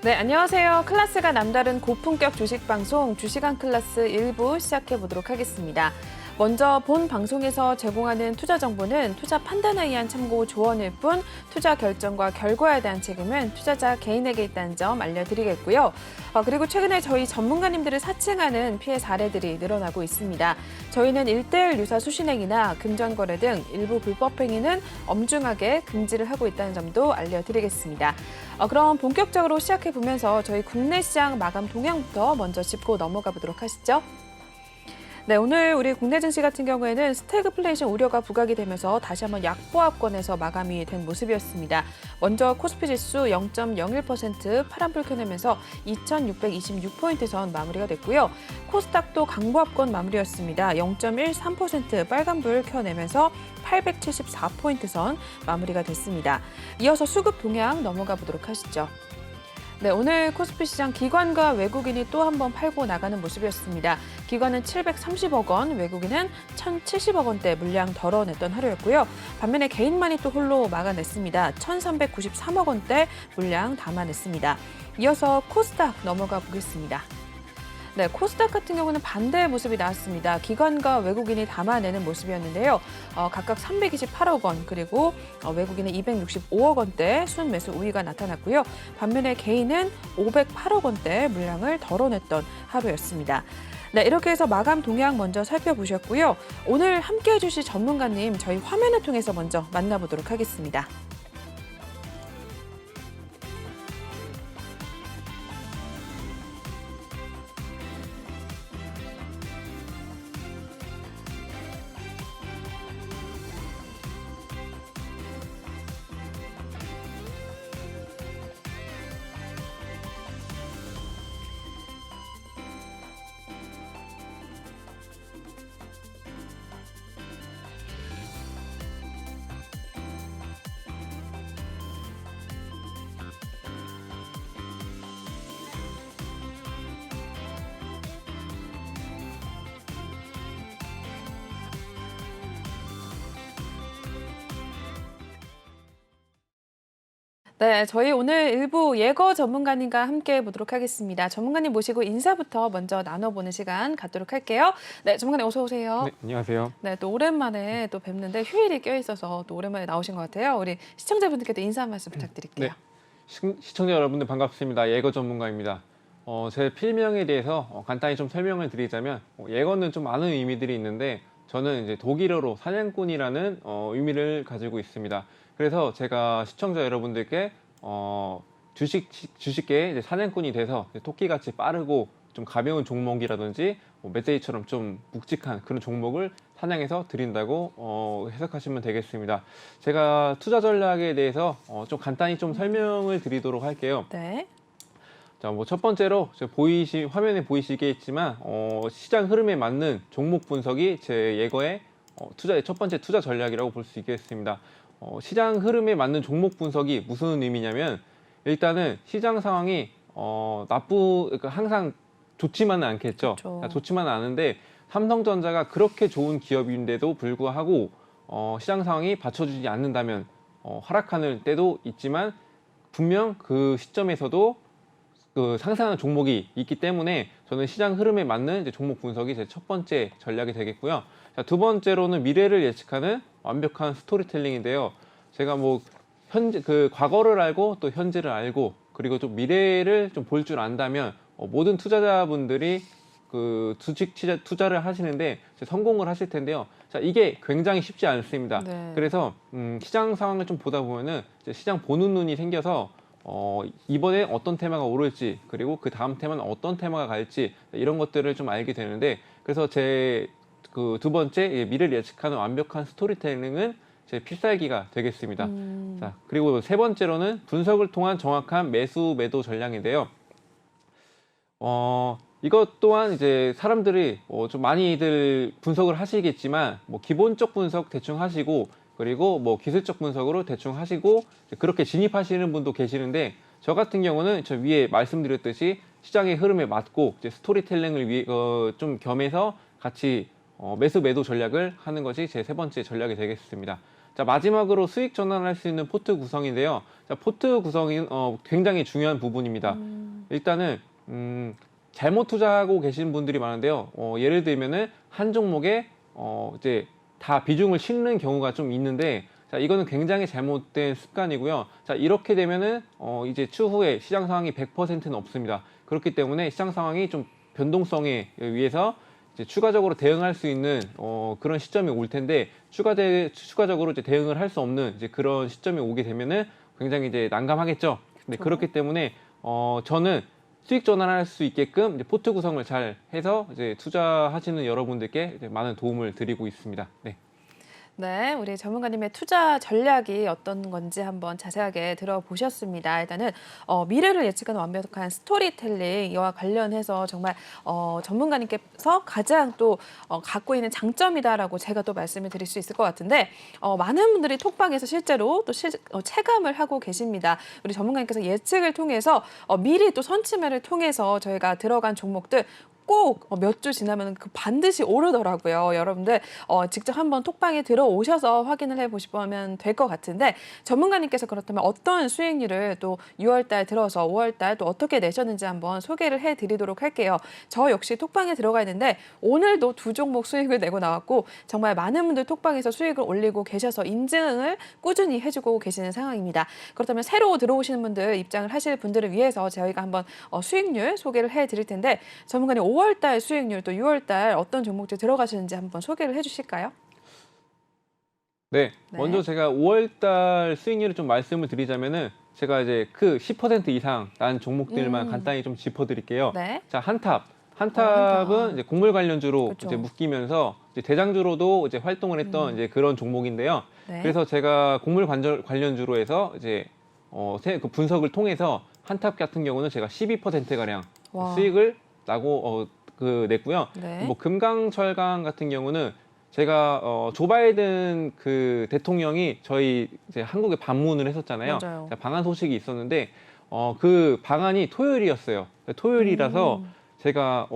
네, 안녕하세요. 클래스가 남다른 고품격 주식 방송 주식한 클래스 1부 시작해 보도록 하겠습니다. 먼저 본 방송에서 제공하는 투자 정보는 투자 판단에 의한 참고 조언일 뿐 투자 결정과 결과에 대한 책임은 투자자 개인에게 있다는 점 알려드리겠고요. 그리고 최근에 저희 전문가님들을 사칭하는 피해 사례들이 늘어나고 있습니다. 저희는 1:1 유사 수신행위나 금전거래 등 일부 불법 행위는 엄중하게 금지를 하고 있다는 점도 알려드리겠습니다. 그럼 본격적으로 시작해 보면서 저희 국내 시장 마감 동향부터 먼저 짚고 넘어가 보도록 하시죠. 네, 오늘 우리 국내 증시 같은 경우에는 스태그플레이션 우려가 부각이 되면서 다시 한번 약보합권에서 마감이 된 모습이었습니다. 먼저 코스피 지수 0.01% 파란불 켜내면서 2,626포인트 선 마무리가 됐고요. 코스닥도 강보합권 마무리였습니다. 0.13% 빨간불 켜내면서 874포인트 선 마무리가 됐습니다. 이어서 수급 동향 넘어가 보도록 하시죠. 네, 오늘 코스피 시장 기관과 외국인이 또 한 번 팔고 나가는 모습이었습니다. 기관은 730억 원, 외국인은 1,070억 원대 물량 덜어냈던 하루였고요. 반면에 개인만이 또 홀로 막아냈습니다. 1,393억 원대 물량 담아냈습니다. 이어서 코스닥 넘어가 보겠습니다. 네, 코스닥 같은 경우는 반대의 모습이 나왔습니다. 기관과 외국인이 담아내는 모습이었는데요. 각각 328억 원, 그리고 외국인은 265억 원대 순매수 우위가 나타났고요. 반면에 개인은 508억 원대 물량을 덜어냈던 하루였습니다. 네, 이렇게 해서 마감 동향 먼저 살펴보셨고요. 오늘 함께해 주실 전문가님 저희 화면을 통해서 먼저 만나보도록 하겠습니다. 네, 저희 오늘 일부 예거 전문가님과 함께 보도록 하겠습니다. 전문가님 모시고 인사부터 먼저 나눠보는 시간 갖도록 할게요. 네, 전문가님 어서 오세요. 네, 안녕하세요. 네, 또 오랜만에 또 뵙는데 휴일이 껴있어서 또 오랜만에 나오신 것 같아요. 우리 시청자분들께도 인사 한 말씀 부탁드릴게요. 네, 시청자 여러분들 반갑습니다. 예거 전문가입니다. 제 필명에 대해서 간단히 좀 설명을 드리자면 예거는 좀 많은 의미들이 있는데 저는 이제 독일어로 사냥꾼이라는 의미를 가지고 있습니다. 그래서 제가 시청자 여러분들께 주식계의 이제 사냥꾼이 돼서 토끼같이 빠르고 좀 가벼운 종목이라든지 멧돼지처럼 좀 묵직한 그런 종목을 사냥해서 드린다고 해석하시면 되겠습니다. 제가 투자 전략에 대해서 좀 간단히 좀 설명을 드리도록 할게요. 네. 자, 뭐 첫 번째로 화면에 보이시겠지만 시장 흐름에 맞는 종목 분석이 제 예거의 첫 번째 투자 전략이라고 볼 수 있겠습니다. 시장 흐름에 맞는 종목 분석이 무슨 의미냐면 일단은 시장 상황이 그러니까 항상 좋지만은 않겠죠. 그렇죠. 좋지만은 않은데 삼성전자가 그렇게 좋은 기업인데도 불구하고 시장 상황이 받쳐주지 않는다면 하락하는 때도 있지만 분명 그 시점에서도 그 상승하는 종목이 있기 때문에 저는 시장 흐름에 맞는 이제 종목 분석이 제 첫 번째 전략이 되겠고요. 자, 두 번째로는 미래를 예측하는 완벽한 스토리텔링인데요. 제가 뭐 과거를 알고 또 현재를 알고 그리고 좀 미래를 좀 볼 줄 안다면 모든 투자자분들이 그 주식 투자를 하시는데 성공을 하실 텐데요. 자, 이게 굉장히 쉽지 않습니다. 네. 그래서 시장 상황을 좀 보다 보면은 이제 시장 보는 눈이 생겨서 이번에 어떤 테마가 오를지 그리고 그 다음 테마는 어떤 테마가 갈지 이런 것들을 좀 알게 되는데 그래서 제 그 두 번째 미래를 예측하는 완벽한 스토리텔링은 제 필살기가 되겠습니다. 자, 그리고 세 번째로는 분석을 통한 정확한 매수 매도 전략인데요. 이것 또한 이제 사람들이 좀 많이들 분석을 하시겠지만 뭐 기본적 분석 대충 하시고 그리고 뭐 기술적 분석으로 대충 하시고 그렇게 진입하시는 분도 계시는데 저 같은 경우는 저 위에 말씀드렸듯이 시장의 흐름에 맞고 이제 스토리텔링을 좀 겸해서 같이 매수 매도 전략을 하는 것이 제 세 번째 전략이 되겠습니다. 자, 마지막으로 수익 전환할 수 있는 포트 구성인데요. 자, 포트 구성이 굉장히 중요한 부분입니다. 일단은 잘못 투자하고 계신 분들이 많은데요. 예를 들면은 한 종목에 이제 다 비중을 싣는 경우가 좀 있는데, 자, 이거는 굉장히 잘못된 습관이고요. 자, 이렇게 되면은 이제 추후에 시장 상황이 100%는 없습니다. 그렇기 때문에 시장 상황이 좀 변동성에 의해서 이제 추가적으로 대응할 수 있는 그런 시점이 올 텐데, 추가적으로 이제 대응을 할 수 없는 이제 그런 시점이 오게 되면은 굉장히 이제 난감하겠죠. 네, 그렇기 때문에 저는 수익 전환할 수 있게끔 이제 포트 구성을 잘 해서 이제 투자하시는 여러분들께 이제 많은 도움을 드리고 있습니다. 네. 네, 우리 전문가님의 투자 전략이 어떤 건지 한번 자세하게 들어보셨습니다. 일단은 미래를 예측하는 완벽한 스토리텔링 이와 관련해서 정말 전문가님께서 가장 또 갖고 있는 장점이다라고 제가 또 말씀을 드릴 수 있을 것 같은데 많은 분들이 톡방에서 실제로 또 체감을 하고 계십니다. 우리 전문가님께서 예측을 통해서 미리 또 선침매를 통해서 저희가 들어간 종목들 꼭 몇 주 지나면 그 반드시 오르더라고요. 여러분들 직접 한번 톡방에 들어오셔서 확인을 해보시면 될 것 같은데 전문가님께서 그렇다면 어떤 수익률을 또 6월달 들어서 5월달 또 어떻게 내셨는지 한번 소개를 해드리도록 할게요. 저 역시 톡방에 들어가 있는데 오늘도 두 종목 수익을 내고 나왔고 정말 많은 분들 톡방에서 수익을 올리고 계셔서 인증을 꾸준히 해주고 계시는 상황입니다. 그렇다면 새로 들어오시는 분들, 입장을 하실 분들을 위해서 저희가 한번 수익률 소개를 해드릴 텐데 전문가님 5월달 수익률 또 6월달 어떤 종목들 들어가시는지 한번 소개를 해주실까요? 네, 네. 먼저 제가 5월달 수익률을 좀 말씀을 드리자면은 제가 이제 그 10% 이상 난 종목들만 간단히 좀 짚어드릴게요. 네. 자, 한탑은 한탑. 이제 곡물 관련주로 그렇죠. 이제 묶이면서 이제 대장주로도 이제 활동을 했던 이제 그런 종목인데요. 네. 그래서 제가 곡물 관련주로 해서 이제 그 분석을 통해서 한탑 같은 경우는 제가 12%가량 와. 수익을 나고 냈고요. 네. 뭐 금강철강 같은 경우는 제가 조 바이든 그 대통령이 저희 이제 한국에 방문을 했었잖아요. 맞아요. 방한 소식이 있었는데 그 방한이 토요일이었어요. 토요일이라서 제가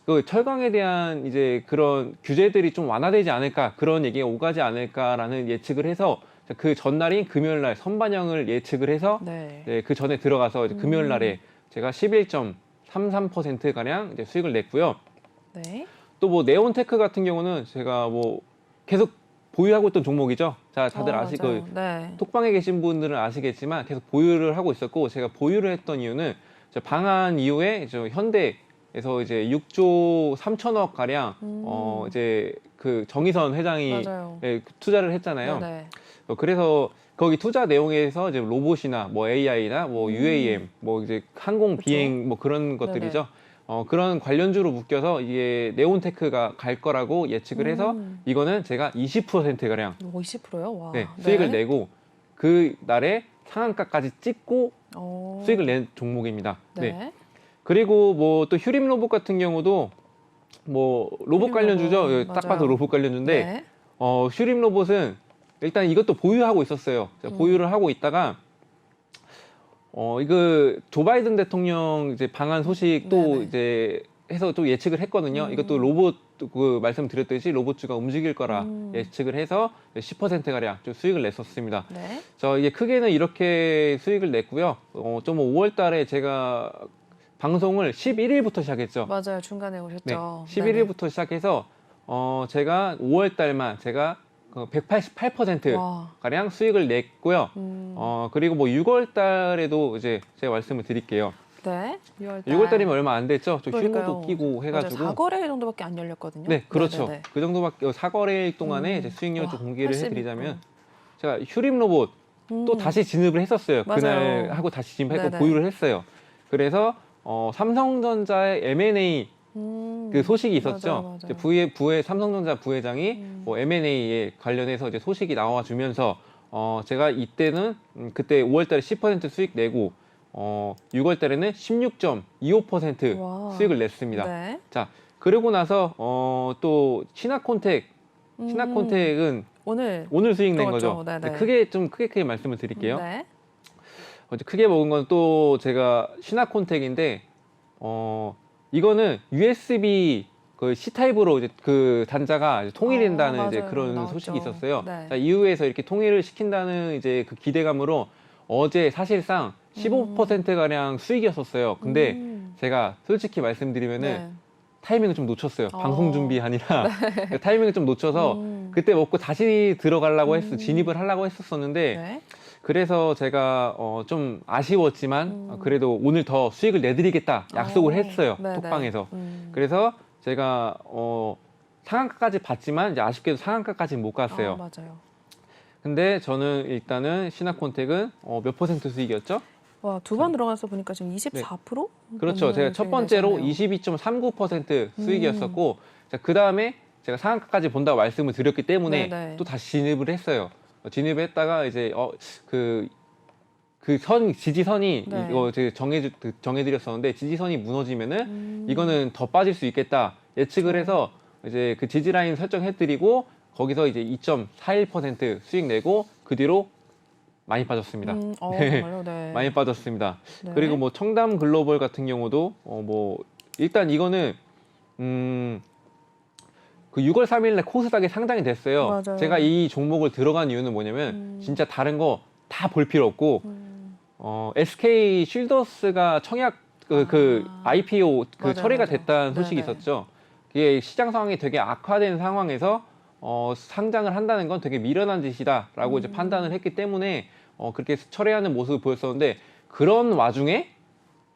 그 철강에 대한 이제 그런 규제들이 좀 완화되지 않을까, 그런 얘기가 오가지 않을까라는 예측을 해서 그 전날인 금요일 날 선반영을 예측을 해서 네. 네, 그 전에 들어가서 이제 금요일 날에 제가 11.33%가량 이제 수익을 냈고요. 네. 또 뭐 네온테크 같은 경우는 제가 뭐 계속 보유하고 있던 종목이죠. 자, 다들 아시고 맞아요. 네. 톡방에 계신 분들은 아시겠지만 계속 보유를 하고 있었고, 제가 보유를 했던 이유는 이제 방한 이후에 이제 현대에서 이제 6조 3천억 가량 이제 그 정의선 회장이 맞아요. 투자를 했잖아요. 네. 그래서 거기 투자 내용에서 이제 로봇이나 뭐 AI나 뭐 UAM, 뭐 이제 항공 그쵸. 비행 뭐 그런 것들이죠. 그런 관련주로 묶여서 이게 네온테크가 갈 거라고 예측을 해서 이거는 제가 20%가량 50%요? 와. 네, 수익을 내고 그 날에 상한가까지 찍고 수익을 낸 종목입니다. 네. 네. 그리고 뭐 또 휴림 로봇 같은 경우도 뭐 로봇 휴림 관련주죠. 로봇, 딱 봐도 맞아요. 로봇 관련주인데 네. 휴림 로봇은 일단 이것도 보유하고 있었어요. 보유를 하고 있다가 이거 조 바이든 대통령 이제 방한 소식 또 네네. 이제 해서 또 예측을 했거든요. 이것도 로봇 그 말씀드렸듯이 로봇주가 움직일 거라 예측을 해서 10%가량 좀 수익을 냈었습니다. 네. 저 이게 크게는 이렇게 수익을 냈고요. 좀 5월 달에 제가 방송을 11일부터 시작했죠. 맞아요. 중간에 오셨죠. 네. 네네. 11일부터 시작해서 제가 5월 달만 제가 188% 와. 가량 수익을 냈고요. 그리고 뭐 6월 달에도 이제 제가 말씀을 드릴게요. 네. 6월 6월 달이면 얼마 안 됐죠. 좀 그러니까요. 휴무도 끼고 해가지고. 맞아요. 4거래 정도밖에 안 열렸거든요. 네, 그렇죠. 네네네. 그 정도밖에 4거래일 동안에 이제 수익률 좀 와, 공개를 82%. 해드리자면 제가 휴림 로봇 또 다시 진입을 했었어요. 맞아요. 그날 하고 다시 진입했고 네네. 보유를 했어요. 그래서 삼성전자의 M&A 그 소식이 있었죠. 맞아요. 이제 삼성전자 부회장이 뭐 M&A에 관련해서 이제 소식이 나와주면서 제가 이때는 그때 5월달에 10% 수익 내고 6월달에는 16.25% 와. 수익을 냈습니다. 네. 자, 그러고 나서 또 신화콘텍은 오늘 수익 낸 그렇죠. 거죠. 네네. 크게 말씀을 드릴게요. 네. 크게 먹은 건 또 제가 신화콘텍인데 이거는 USB 그 C타입으로 이제 그 단자가 이제 통일된다는 이제 맞아요. 그런 나왔죠. 소식이 있었어요. 네. 자, 이후에서 이렇게 통일을 시킨다는 이제 그 기대감으로 어제 사실상 15%가량 수익이었었어요. 근데 제가 솔직히 말씀드리면은 네. 타이밍을 좀 놓쳤어요. 방송 준비하느라 타이밍을 좀 놓쳐서 음. 그때 먹고 다시 들어가려고 진입을 하려고 했었었는데 네. 그래서 제가 좀 아쉬웠지만 그래도 오늘 더 수익을 내드리겠다 약속을 했어요. 네네. 톡방에서. 그래서 제가 상한가까지 봤지만 이제 아쉽게도 상한가까지는 못 갔어요. 맞아요. 근데 저는 일단은 신화콘텍은 몇 퍼센트 수익이었죠? 와, 두 번 들어가서 보니까 지금 24%? 그렇죠. 제가 첫 번째로 22.39% 수익이었었고, 그 다음에 제가 상한가까지 본다고 말씀을 드렸기 때문에 네네. 또 다시 진입을 했어요. 진입했다가 이제 지지선이 네. 이거 제가 정해드렸었는데 지지선이 무너지면은 이거는 더 빠질 수 있겠다 예측을 해서 이제 그 지지 라인 설정해드리고 거기서 이제 2.41% 수익 내고 그 뒤로 많이 빠졌습니다. 정말요? 네. 많이 빠졌습니다. 네. 그리고 뭐 청담 글로벌 같은 경우도 뭐 일단 이거는 그 6월 3일에 코스닥이 상장이 됐어요. 맞아요. 제가 이 종목을 들어간 이유는 뭐냐면 진짜 다른 거 다 볼 필요 없고 SK 쉴더스가 청약 그 IPO 그 맞아요, 처리가 맞아요. 됐다는 소식이 네네. 있었죠. 이게 시장 상황이 되게 악화된 상황에서 상장을 한다는 건 되게 미련한 짓이다라고 이제 판단을 했기 때문에 그렇게 처리하는 모습을 보였었는데 그런 와중에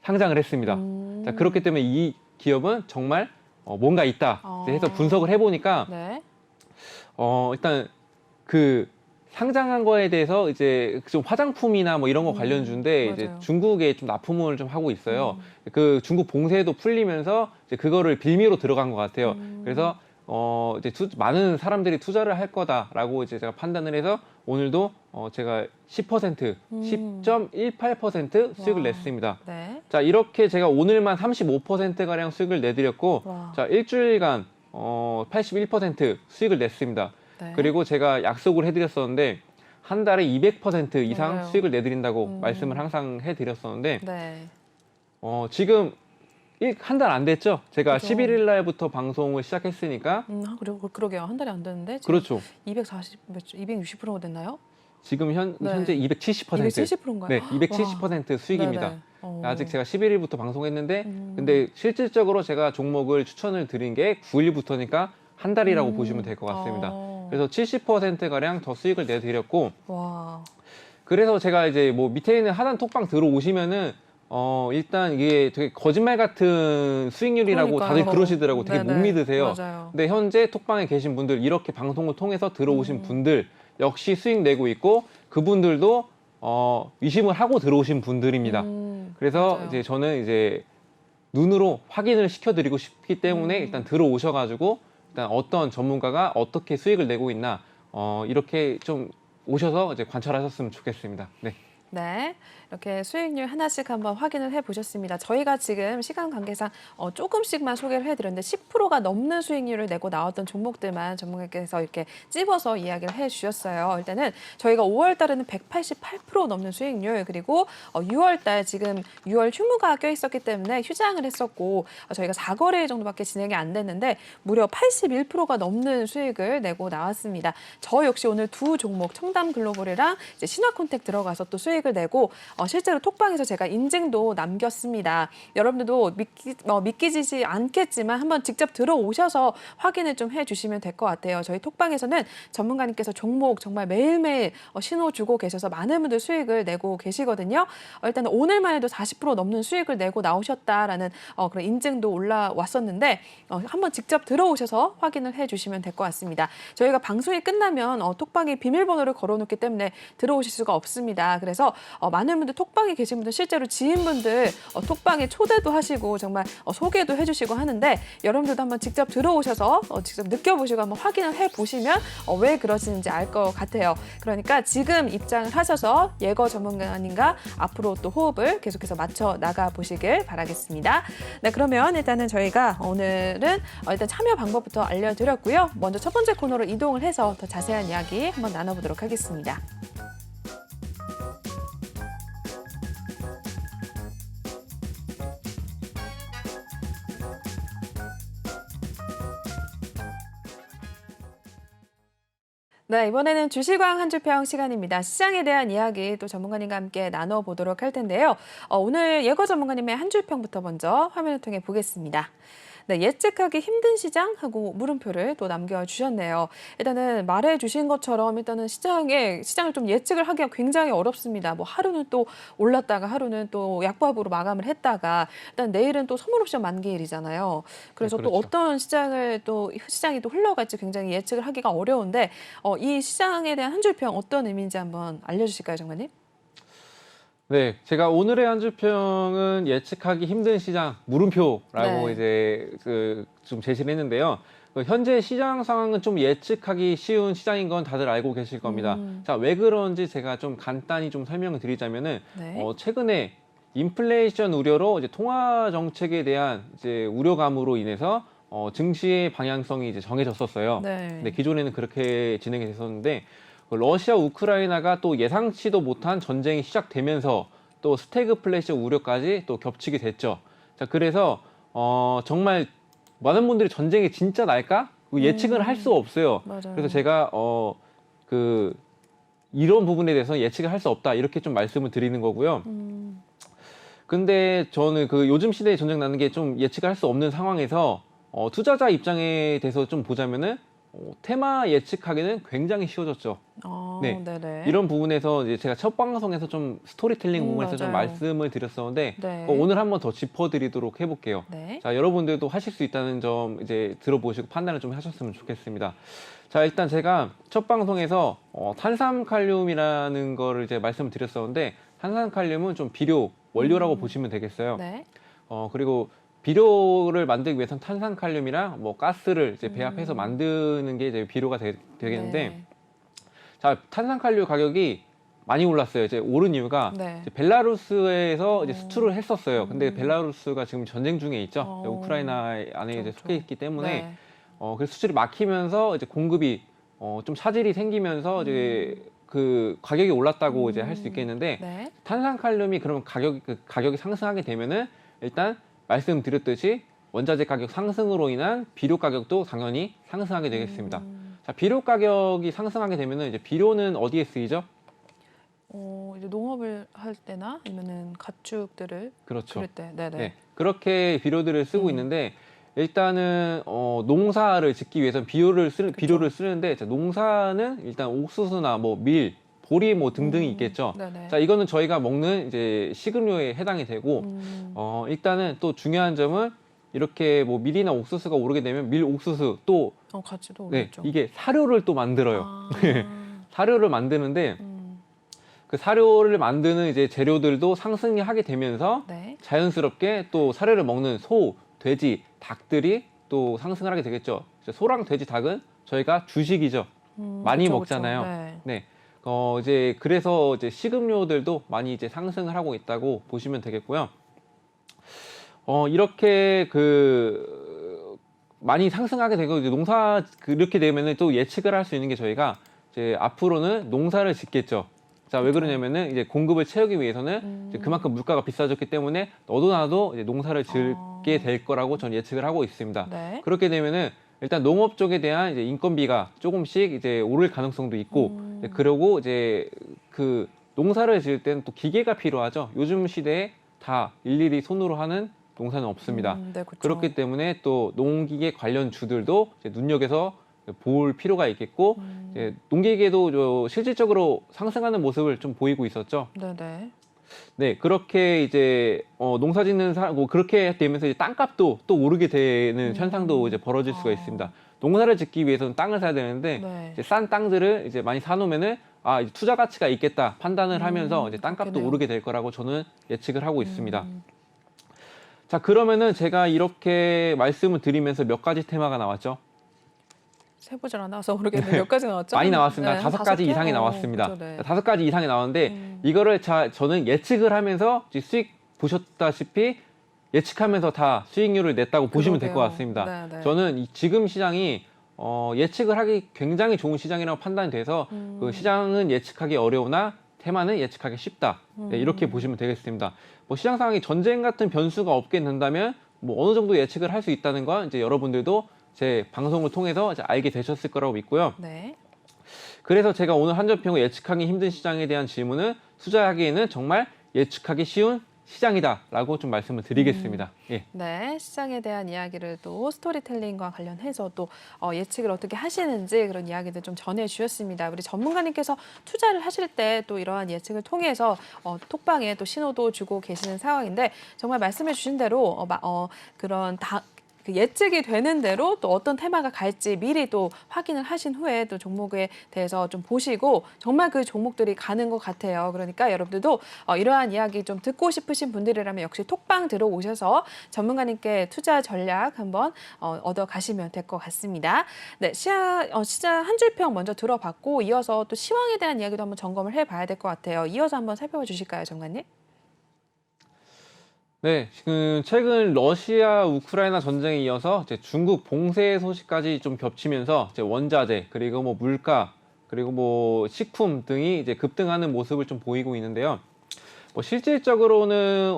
상장을 했습니다. 자, 그렇기 때문에 이 기업은 정말 뭔가 있다 해서 분석을 해보니까 네. 일단 그 상장한 거에 대해서 이제 좀 화장품이나 뭐 이런 거 관련주인데 이제 맞아요. 중국에 좀 납품을 좀 하고 있어요. 그 중국 봉쇄도 풀리면서 이제 그거를 빌미로 들어간 것 같아요. 그래서 이제 많은 사람들이 투자를 할 거다라고 이제 제가 판단을 해서 오늘도 제가 10.18% 수익을 와. 냈습니다. 네. 자, 이렇게 제가 오늘만 35%가량 수익을 내드렸고, 와. 자, 일주일간 81% 수익을 냈습니다. 네. 그리고 제가 약속을 해드렸었는데 한 달에 200% 이상 맞아요. 수익을 내드린다고 말씀을 항상 해드렸었는데 네. 지금 한 달 안 됐죠? 제가 그죠. 11일 날부터 방송을 시작했으니까 그리고 그러게요. 한 달이 안 됐는데 지금 그렇죠. 260%가 됐나요? 지금 네. 현재 270%. 270%인가요? 네, 270% 수익입니다. 네네. 아직 제가 11일부터 방송했는데 근데 실질적으로 제가 종목을 추천을 드린 게 9일부터니까 한 달이라고 보시면 될 것 같습니다. 그래서 70%가량 더 수익을 내드렸고 와. 그래서 제가 이제 뭐 밑에 있는 하단 톡방 들어오시면은 일단 이게 되게 거짓말 같은 수익률이라고 그러니까요. 다들 그러시더라고. 되게 못 네네. 믿으세요. 맞아요. 근데 현재 톡방에 계신 분들 이렇게 방송을 통해서 들어오신 분들 역시 수익 내고 있고 그분들도 의심을 하고 들어오신 분들입니다. 그래서 맞아요. 이제 저는 이제 눈으로 확인을 시켜드리고 싶기 때문에 일단 들어오셔가지고 일단 어떤 전문가가 어떻게 수익을 내고 있나 이렇게 좀 오셔서 이제 관찰하셨으면 좋겠습니다. 네. 네, 이렇게 수익률 하나씩 한번 확인을 해보셨습니다. 저희가 지금 시간 관계상 조금씩만 소개를 해드렸는데 10%가 넘는 수익률을 내고 나왔던 종목들만 전문가께서 이렇게 찝어서 이야기를 해주셨어요. 일단은 저희가 5월 달에는 188% 넘는 수익률 그리고 6월 달 지금 6월 휴무가 껴있었기 때문에 휴장을 했었고 저희가 4거래 정도밖에 진행이 안 됐는데 무려 81%가 넘는 수익을 내고 나왔습니다. 저 역시 오늘 두 종목 청담 글로벌이랑 이제 신화콘텍 들어가서 또 수익을 내고 실제로 톡방에서 제가 인증도 남겼습니다. 여러분들도 믿기지 않겠지만 한번 직접 들어오셔서 확인을 좀 해주시면 될 것 같아요. 저희 톡방에서는 전문가님께서 종목 정말 매일매일 신호 주고 계셔서 많은 분들 수익을 내고 계시거든요. 일단 오늘만 해도 40% 넘는 수익을 내고 나오셨다라는 그런 인증도 올라왔었는데 한번 직접 들어오셔서 확인을 해주시면 될 것 같습니다. 저희가 방송이 끝나면 톡방에 비밀번호를 걸어놓기 때문에 들어오실 수가 없습니다. 그래서 많은 분들 톡방에 계신 분들 실제로 지인분들 톡방에 초대도 하시고 정말 소개도 해주시고 하는데 여러분들도 한번 직접 들어오셔서 직접 느껴보시고 한번 확인을 해보시면 왜 그러시는지 알 것 같아요. 그러니까 지금 입장을 하셔서 예거 전문가님과 앞으로 또 호흡을 계속해서 맞춰 나가 보시길 바라겠습니다. 네, 그러면 일단은 저희가 오늘은 일단 참여 방법부터 알려드렸고요. 먼저 첫 번째 코너로 이동을 해서 더 자세한 이야기 한번 나눠보도록 하겠습니다. 네, 이번에는 주식왕 한 줄평 시간입니다. 시장에 대한 이야기 또 전문가님과 함께 나눠보도록 할 텐데요. 오늘 예거 전문가님의 한 줄평부터 먼저 화면을 통해 보겠습니다. 네, 예측하기 힘든 시장하고 물음표를 또 남겨주셨네요. 일단은 말해주신 것처럼 일단은 시장을 좀 예측을 하기가 굉장히 어렵습니다. 뭐 하루는 또 올랐다가 하루는 또 약보합으로 마감을 했다가 일단 내일은 또 선물 옵션 만기일이잖아요. 그래서 네, 또 그렇죠. 어떤 시장이 또 흘러갈지 굉장히 예측을 하기가 어려운데 이 시장에 대한 한 줄평 어떤 의미인지 한번 알려주실까요, 정관님? 네, 제가 오늘의 한 줄평은 예측하기 힘든 시장 물음표라고 네. 이제 좀 제시를 했는데요. 현재 시장 상황은 좀 예측하기 쉬운 시장인 건 다들 알고 계실 겁니다. 자, 왜 그런지 제가 좀 간단히 좀 설명을 드리자면은 네. 최근에 인플레이션 우려로 이제 통화 정책에 대한 이제 우려감으로 인해서 증시의 방향성이 이제 정해졌었어요. 네. 근데 기존에는 그렇게 진행이 됐었는데 러시아 우크라이나가 또 예상치도 못한 전쟁이 시작되면서 또 스태그플레이션 우려까지 또 겹치게 됐죠. 자, 그래서 정말 많은 분들이 전쟁이 진짜 날까? 예측을 할 수 없어요. 맞아요. 그래서 제가 이런 부분에 대해서 예측을 할 수 없다 이렇게 좀 말씀을 드리는 거고요. 근데 저는 요즘 시대에 전쟁 나는 게 좀 예측을 할 수 없는 상황에서 투자자 입장에 대해서 좀 보자면은 테마 예측하기는 굉장히 쉬워졌죠. 네. 네네. 이런 부분에서 이제 제가 첫 방송에서 좀 스토리텔링 부분에서 좀 맞아요. 말씀을 드렸었는데 네. 오늘 한번 더 짚어드리도록 해볼게요. 네. 자, 여러분들도 하실 수 있다는 점 이제 들어보시고 판단을 좀 하셨으면 좋겠습니다. 자, 일단 제가 첫 방송에서 탄산칼륨이라는 거를 이제 말씀을 드렸었는데 탄산칼륨은 좀 비료 원료라고 보시면 되겠어요. 네. 그리고 비료를 만들기 위해서는 탄산칼륨이랑 뭐 가스를 이제 배합해서 만드는 게 이제 비료가 되겠는데 네. 자, 탄산칼륨 가격이 많이 올랐어요. 이제 오른 이유가 네. 이제 벨라루스에서 이제 수출을 했었어요. 근데 벨라루스가 지금 전쟁 중에 있죠. 우크라이나 안에 이제 속해 있기 때문에 네. 그래서 수출이 막히면서 이제 공급이 좀 차질이 생기면서 이제 가격이 올랐다고 이제 할 수 있겠는데 네. 탄산칼륨이 그러면 가격이 상승하게 되면은 일단 말씀드렸듯이 원자재 가격 상승으로 인한 비료 가격도 당연히 상승하게 되겠습니다. 자, 비료 가격이 상승하게 되면은 이제 비료는 어디에 쓰이죠? 이제 농업을 할 때나 아니면은 가축들을 그렇죠. 기를 때, 네네. 네, 그렇게 비료들을 쓰고 있는데 일단은 농사를 짓기 위해서는 비료를 쓰는데 자, 농사는 일단 옥수수나 뭐 밀, 보리 뭐 등등이 있겠죠. 네네. 자, 이거는 저희가 먹는 이제 식음료에 해당이 되고 일단은 또 중요한 점은 이렇게 뭐 밀이나 옥수수가 오르게 되면 밀, 옥수수 또 같이 또 네, 오르죠. 이게 사료를 또 만들어요. 아, 사료를 만드는데 그 사료를 만드는 이제 재료들도 상승이 하게 되면서 네. 자연스럽게 또 사료를 먹는 소, 돼지, 닭들이 또 상승을 하게 되겠죠. 소랑 돼지, 닭은 저희가 주식이죠. 많이 그쵸, 먹잖아요. 그쵸. 네. 네. 이제 그래서 이제 식음료들도 많이 이제 상승을 하고 있다고 보시면 되겠고요. 이렇게 많이 상승하게 되고 이제 그렇게 되면은 또 예측을 할 수 있는 게 저희가 이제 앞으로는 농사를 짓겠죠. 자, 왜 그러냐면은 이제 공급을 채우기 위해서는 이제 그만큼 물가가 비싸졌기 때문에 너도 나도 이제 농사를 짓게 될 거라고 저는 예측을 하고 있습니다. 네. 그렇게 되면은 일단 농업 쪽에 대한 이제 인건비가 조금씩 이제 오를 가능성도 있고, 그리고 이제 농사를 지을 때는 또 기계가 필요하죠. 요즘 시대에 다 일일이 손으로 하는 농사는 없습니다. 네, 그쵸. 그렇기 때문에 또 농기계 관련 주들도 이제 눈여겨서 볼 필요가 있겠고, 이제 농기계도 실질적으로 상승하는 모습을 좀 보이고 있었죠. 네네. 네, 그렇게 이제 농사 짓는 사람, 그렇게 되면서 이제 땅값도 또 오르게 되는 현상도 이제 벌어질 수가 있습니다. 농사를 짓기 위해서는 땅을 사야 되는데 네. 이제 싼 땅들을 이제 많이 사놓으면은 이제 투자 가치가 있겠다 판단을 하면서 이제 땅값도 그렇겠네요. 오르게 될 거라고 저는 예측을 하고 있습니다. 자, 그러면은 제가 이렇게 말씀을 드리면서 몇 가지 테마가 나왔죠? 세보질 않아서 모르겠는데 몇 가지 나왔죠? 많이 나왔습니다. 네, 다섯 가지 개? 이상이 나왔습니다. 그쵸, 네. 다섯 가지 이상이 나왔는데 이거를 저는 예측을 하면서 이제 수익 보셨다시피 예측하면서 다 수익률을 냈다고 보시면 될 것 그러게요. 같습니다. 네, 네. 저는 지금 시장이 예측을 하기 굉장히 좋은 시장이라고 판단이 돼서 시장은 예측하기 어려우나 테마는 예측하기 쉽다. 네, 이렇게 보시면 되겠습니다. 뭐 시장 상황이 전쟁 같은 변수가 없게 된다면 뭐 어느 정도 예측을 할 수 있다는 건 이제 여러분들도 제 방송을 통해서 이제 알게 되셨을 거라고 믿고요. 네. 그래서 제가 오늘 한전평을 예측하기 힘든 시장에 대한 질문은 투자하기에는 정말 예측하기 쉬운 시장이다라고 좀 말씀을 드리겠습니다. 예. 네, 시장에 대한 이야기를 또 스토리텔링과 관련해서 또 예측을 어떻게 하시는지 그런 이야기들 좀 전해주셨습니다. 우리 전문가님께서 투자를 하실 때 또 이러한 예측을 통해서 톡방에 또 신호도 주고 계시는 상황인데 정말 말씀해 주신 대로 그런 그 예측이 되는 대로 또 어떤 테마가 갈지 미리 또 확인을 하신 후에 또 종목에 대해서 좀 보시고 정말 그 종목들이 가는 것 같아요. 그러니까 여러분들도 이러한 이야기 좀 듣고 싶으신 분들이라면 역시 톡방 들어오셔서 전문가님께 투자 전략 한번 얻어 가시면 될 것 같습니다. 네, 시장 한 줄평 먼저 들어봤고 이어서 또 시황에 대한 이야기도 한번 점검을 해봐야 될 것 같아요. 이어서 한번 살펴봐 주실까요, 전문가님? 네, 지금 최근 러시아 우크라이나 전쟁에 이어서 이제 중국 봉쇄 소식까지 좀 겹치면서 이제 원자재 그리고 뭐 물가 그리고 뭐 식품 등이 이제 급등하는 모습을 좀 보이고 있는데요. 뭐 실질적으로는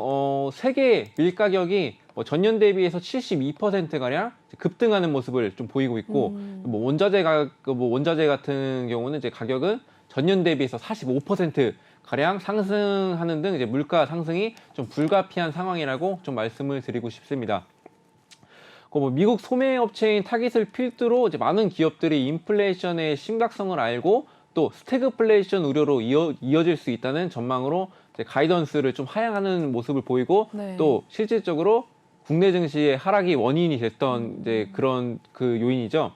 세계 밀 가격이 뭐 전년 대비해서 72% 가량 급등하는 모습을 좀 보이고 있고 뭐 원자재 같은 경우는 이제 가격은 전년 대비해서 45% 가량 상승하는 등 이제 물가 상승이 좀 불가피한 상황이라고 좀 말씀을 드리고 싶습니다. 뭐 미국 소매 업체인 타깃을 필두로 이제 많은 기업들이 인플레이션의 심각성을 알고 또 스태그플레이션 우려로 이어질 수 있다는 전망으로 이제 가이던스를 좀 하향하는 모습을 보이고 네. 또 실질적으로 국내 증시의 하락이 원인이 됐던 이제 그런 그 요인이죠.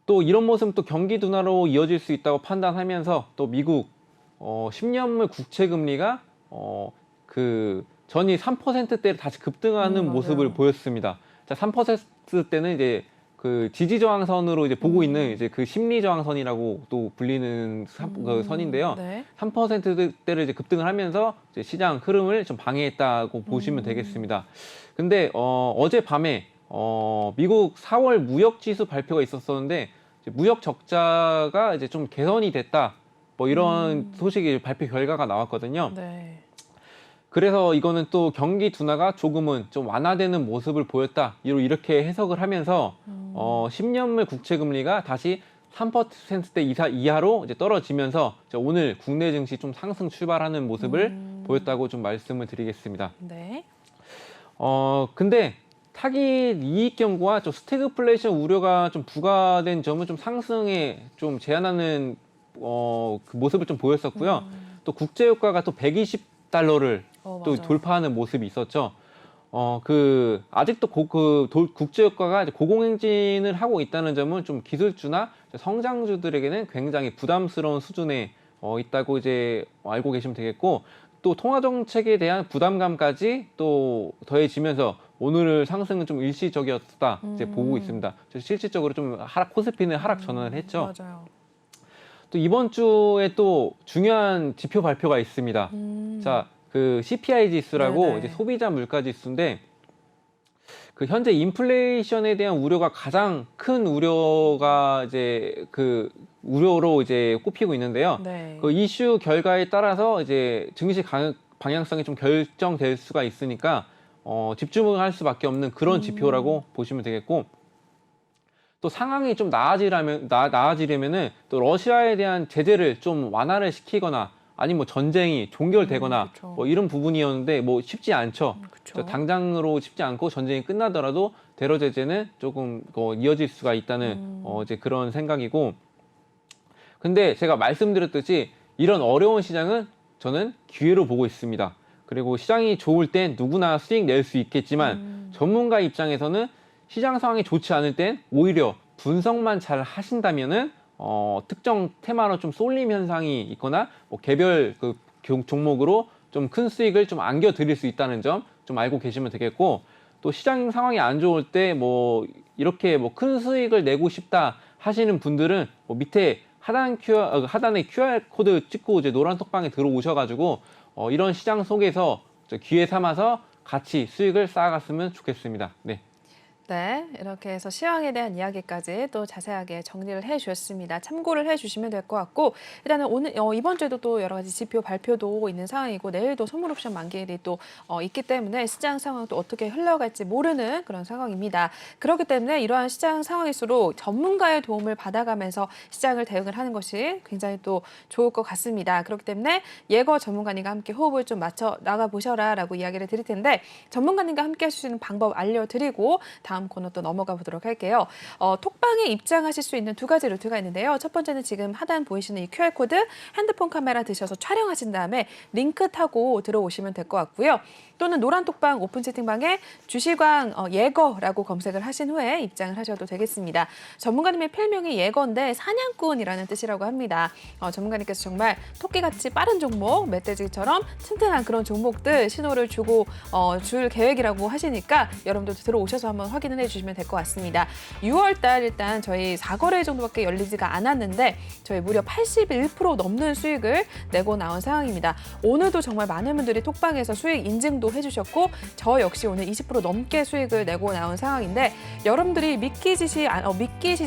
또 이런 모습은 또 경기 둔화로 이어질 수 있다고 판단하면서 또 미국 10년물 국채 금리가 그 전이 3%대를 다시 급등하는 모습을 보였습니다. 자, 3%대는 이제 그 지지 저항선으로 이제 보고 있는 이제 그 심리 저항선이라고 또 불리는 그 선인데요. 네. 3%대를 이제 급등을 하면서 이제 시장 흐름을 좀 방해했다고 보시면 되겠습니다. 근데 어젯밤에 미국 4월 무역 지수 발표가 있었었는데 이제 무역 적자가 이제 좀 개선이 됐다. 뭐 이런 소식이 발표 결과가 나왔거든요. 네. 그래서 이거는 또 경기 둔화가 조금은 좀 완화되는 모습을 보였다. 이렇게 해석을 하면서 10년물 국채 금리가 다시 3%대 이하로 이제 떨어지면서 이제 오늘 국내 증시 좀 상승 출발하는 모습을 보였다고 좀 말씀을 드리겠습니다. 네. 근데 타깃 이익 경고와 좀 스태그플레이션 우려가 좀 부과된 점은 좀 상승에 좀 제한하는 그 모습을 좀 보였었고요. 또 국제 유가가 또 120달러를 또 맞아요. 돌파하는 모습이 있었죠. 아직도 국제 유가가 이제 고공행진을 하고 있다는 점은 좀 기술주나 성장주들에게는 굉장히 부담스러운 수준에 있다고 이제 알고 계시면 되겠고, 또 통화 정책에 대한 부담감까지 또 더해지면서 오늘 상승은 좀 일시적이었다 이제 보고 있습니다. 실질적으로 좀 코스피는 하락 전환을 했죠. 맞아요. 또 이번 주에 또 중요한 지표 발표가 있습니다. 자, 그 CPI 지수라고 네네. 이제 소비자 물가 지수인데, 그 현재 인플레이션에 대한 우려가 가장 큰 우려가 이제 그 우려로 이제 꼽히고 있는데요. 네. 그 이슈 결과에 따라서 이제 증시 방향성이 좀 결정될 수가 있으니까 집중을 할 수밖에 없는 그런 지표라고 보시면 되겠고, 또 상황이 좀 나아지려면은 또 러시아에 대한 제재를 좀 완화를 시키거나 아니면 뭐 전쟁이 종결되거나 그쵸. 뭐 이런 부분이었는데 뭐 쉽지 않죠. 그쵸. 당장으로 쉽지 않고 전쟁이 끝나더라도 대러 제재는 조금 이어질 수가 있다는 이제 그런 생각이고, 근데 제가 말씀드렸듯이 이런 어려운 시장은 저는 기회로 보고 있습니다. 그리고 시장이 좋을 땐 누구나 수익 낼 수 있겠지만 전문가 입장에서는 시장 상황이 좋지 않을 땐 오히려 분석만 잘 하신다면은 특정 테마로 좀 쏠림 현상이 있거나 뭐 개별 그 종목으로 좀 큰 수익을 좀 안겨 드릴 수 있다는 점 좀 알고 계시면 되겠고, 또 시장 상황이 안 좋을 때 뭐 이렇게 뭐 큰 수익을 내고 싶다 하시는 분들은 뭐 밑에 하단에 QR 코드 찍고 이제 노란 톡방에 들어오셔가지고 이런 시장 속에서 기회 삼아서 같이 수익을 쌓아갔으면 좋겠습니다. 네. 네, 이렇게 해서 시황에 대한 이야기까지 또 자세하게 정리를 해주셨습니다. 참고를 해주시면 될 것 같고 일단은 오늘 이번 주에도 또 여러 가지 지표 발표도 있는 상황이고 내일도 선물 옵션 만기일이 또 있기 때문에 시장 상황도 어떻게 흘러갈지 모르는 그런 상황입니다. 그렇기 때문에 이러한 시장 상황일수록 전문가의 도움을 받아가면서 시장을 대응을 하는 것이 굉장히 또 좋을 것 같습니다. 그렇기 때문에 예거 전문가님과 함께 호흡을 좀 맞춰 나가 보셔라라고 이야기를 드릴 텐데 전문가님과 함께 할 수 있는 방법 알려드리고 다음 코너 또 넘어가 보도록 할게요. 톡방에 입장하실 수 있는 두 가지 루트가 있는데요. 첫 번째는 지금 하단 보이시는 이 QR코드 핸드폰 카메라 드셔서 촬영하신 다음에 링크 타고 들어오시면 될 것 같고요. 또는 노란 톡방 오픈 채팅방에 주시광 예거라고 검색을 하신 후에 입장을 하셔도 되겠습니다. 전문가님의 필명이 예거인데 사냥꾼이라는 뜻이라고 합니다. 전문가님께서 정말 토끼같이 빠른 종목, 멧돼지처럼 튼튼한 그런 종목들 신호를 주고 줄 계획이라고 하시니까 여러분들도 들어오셔서 한번 확인을 해주시면 될 것 같습니다. 6월 달 일단 저희 4거래 정도밖에 열리지가 않았는데 저희 무려 81% 넘는 수익을 내고 나온 상황입니다. 오늘도 정말 많은 분들이 톡방에서 수익 인증도 해주셨고 저 역시 오늘 20% 넘게 수익을 내고 나온 상황인데 여러분들이 믿기시지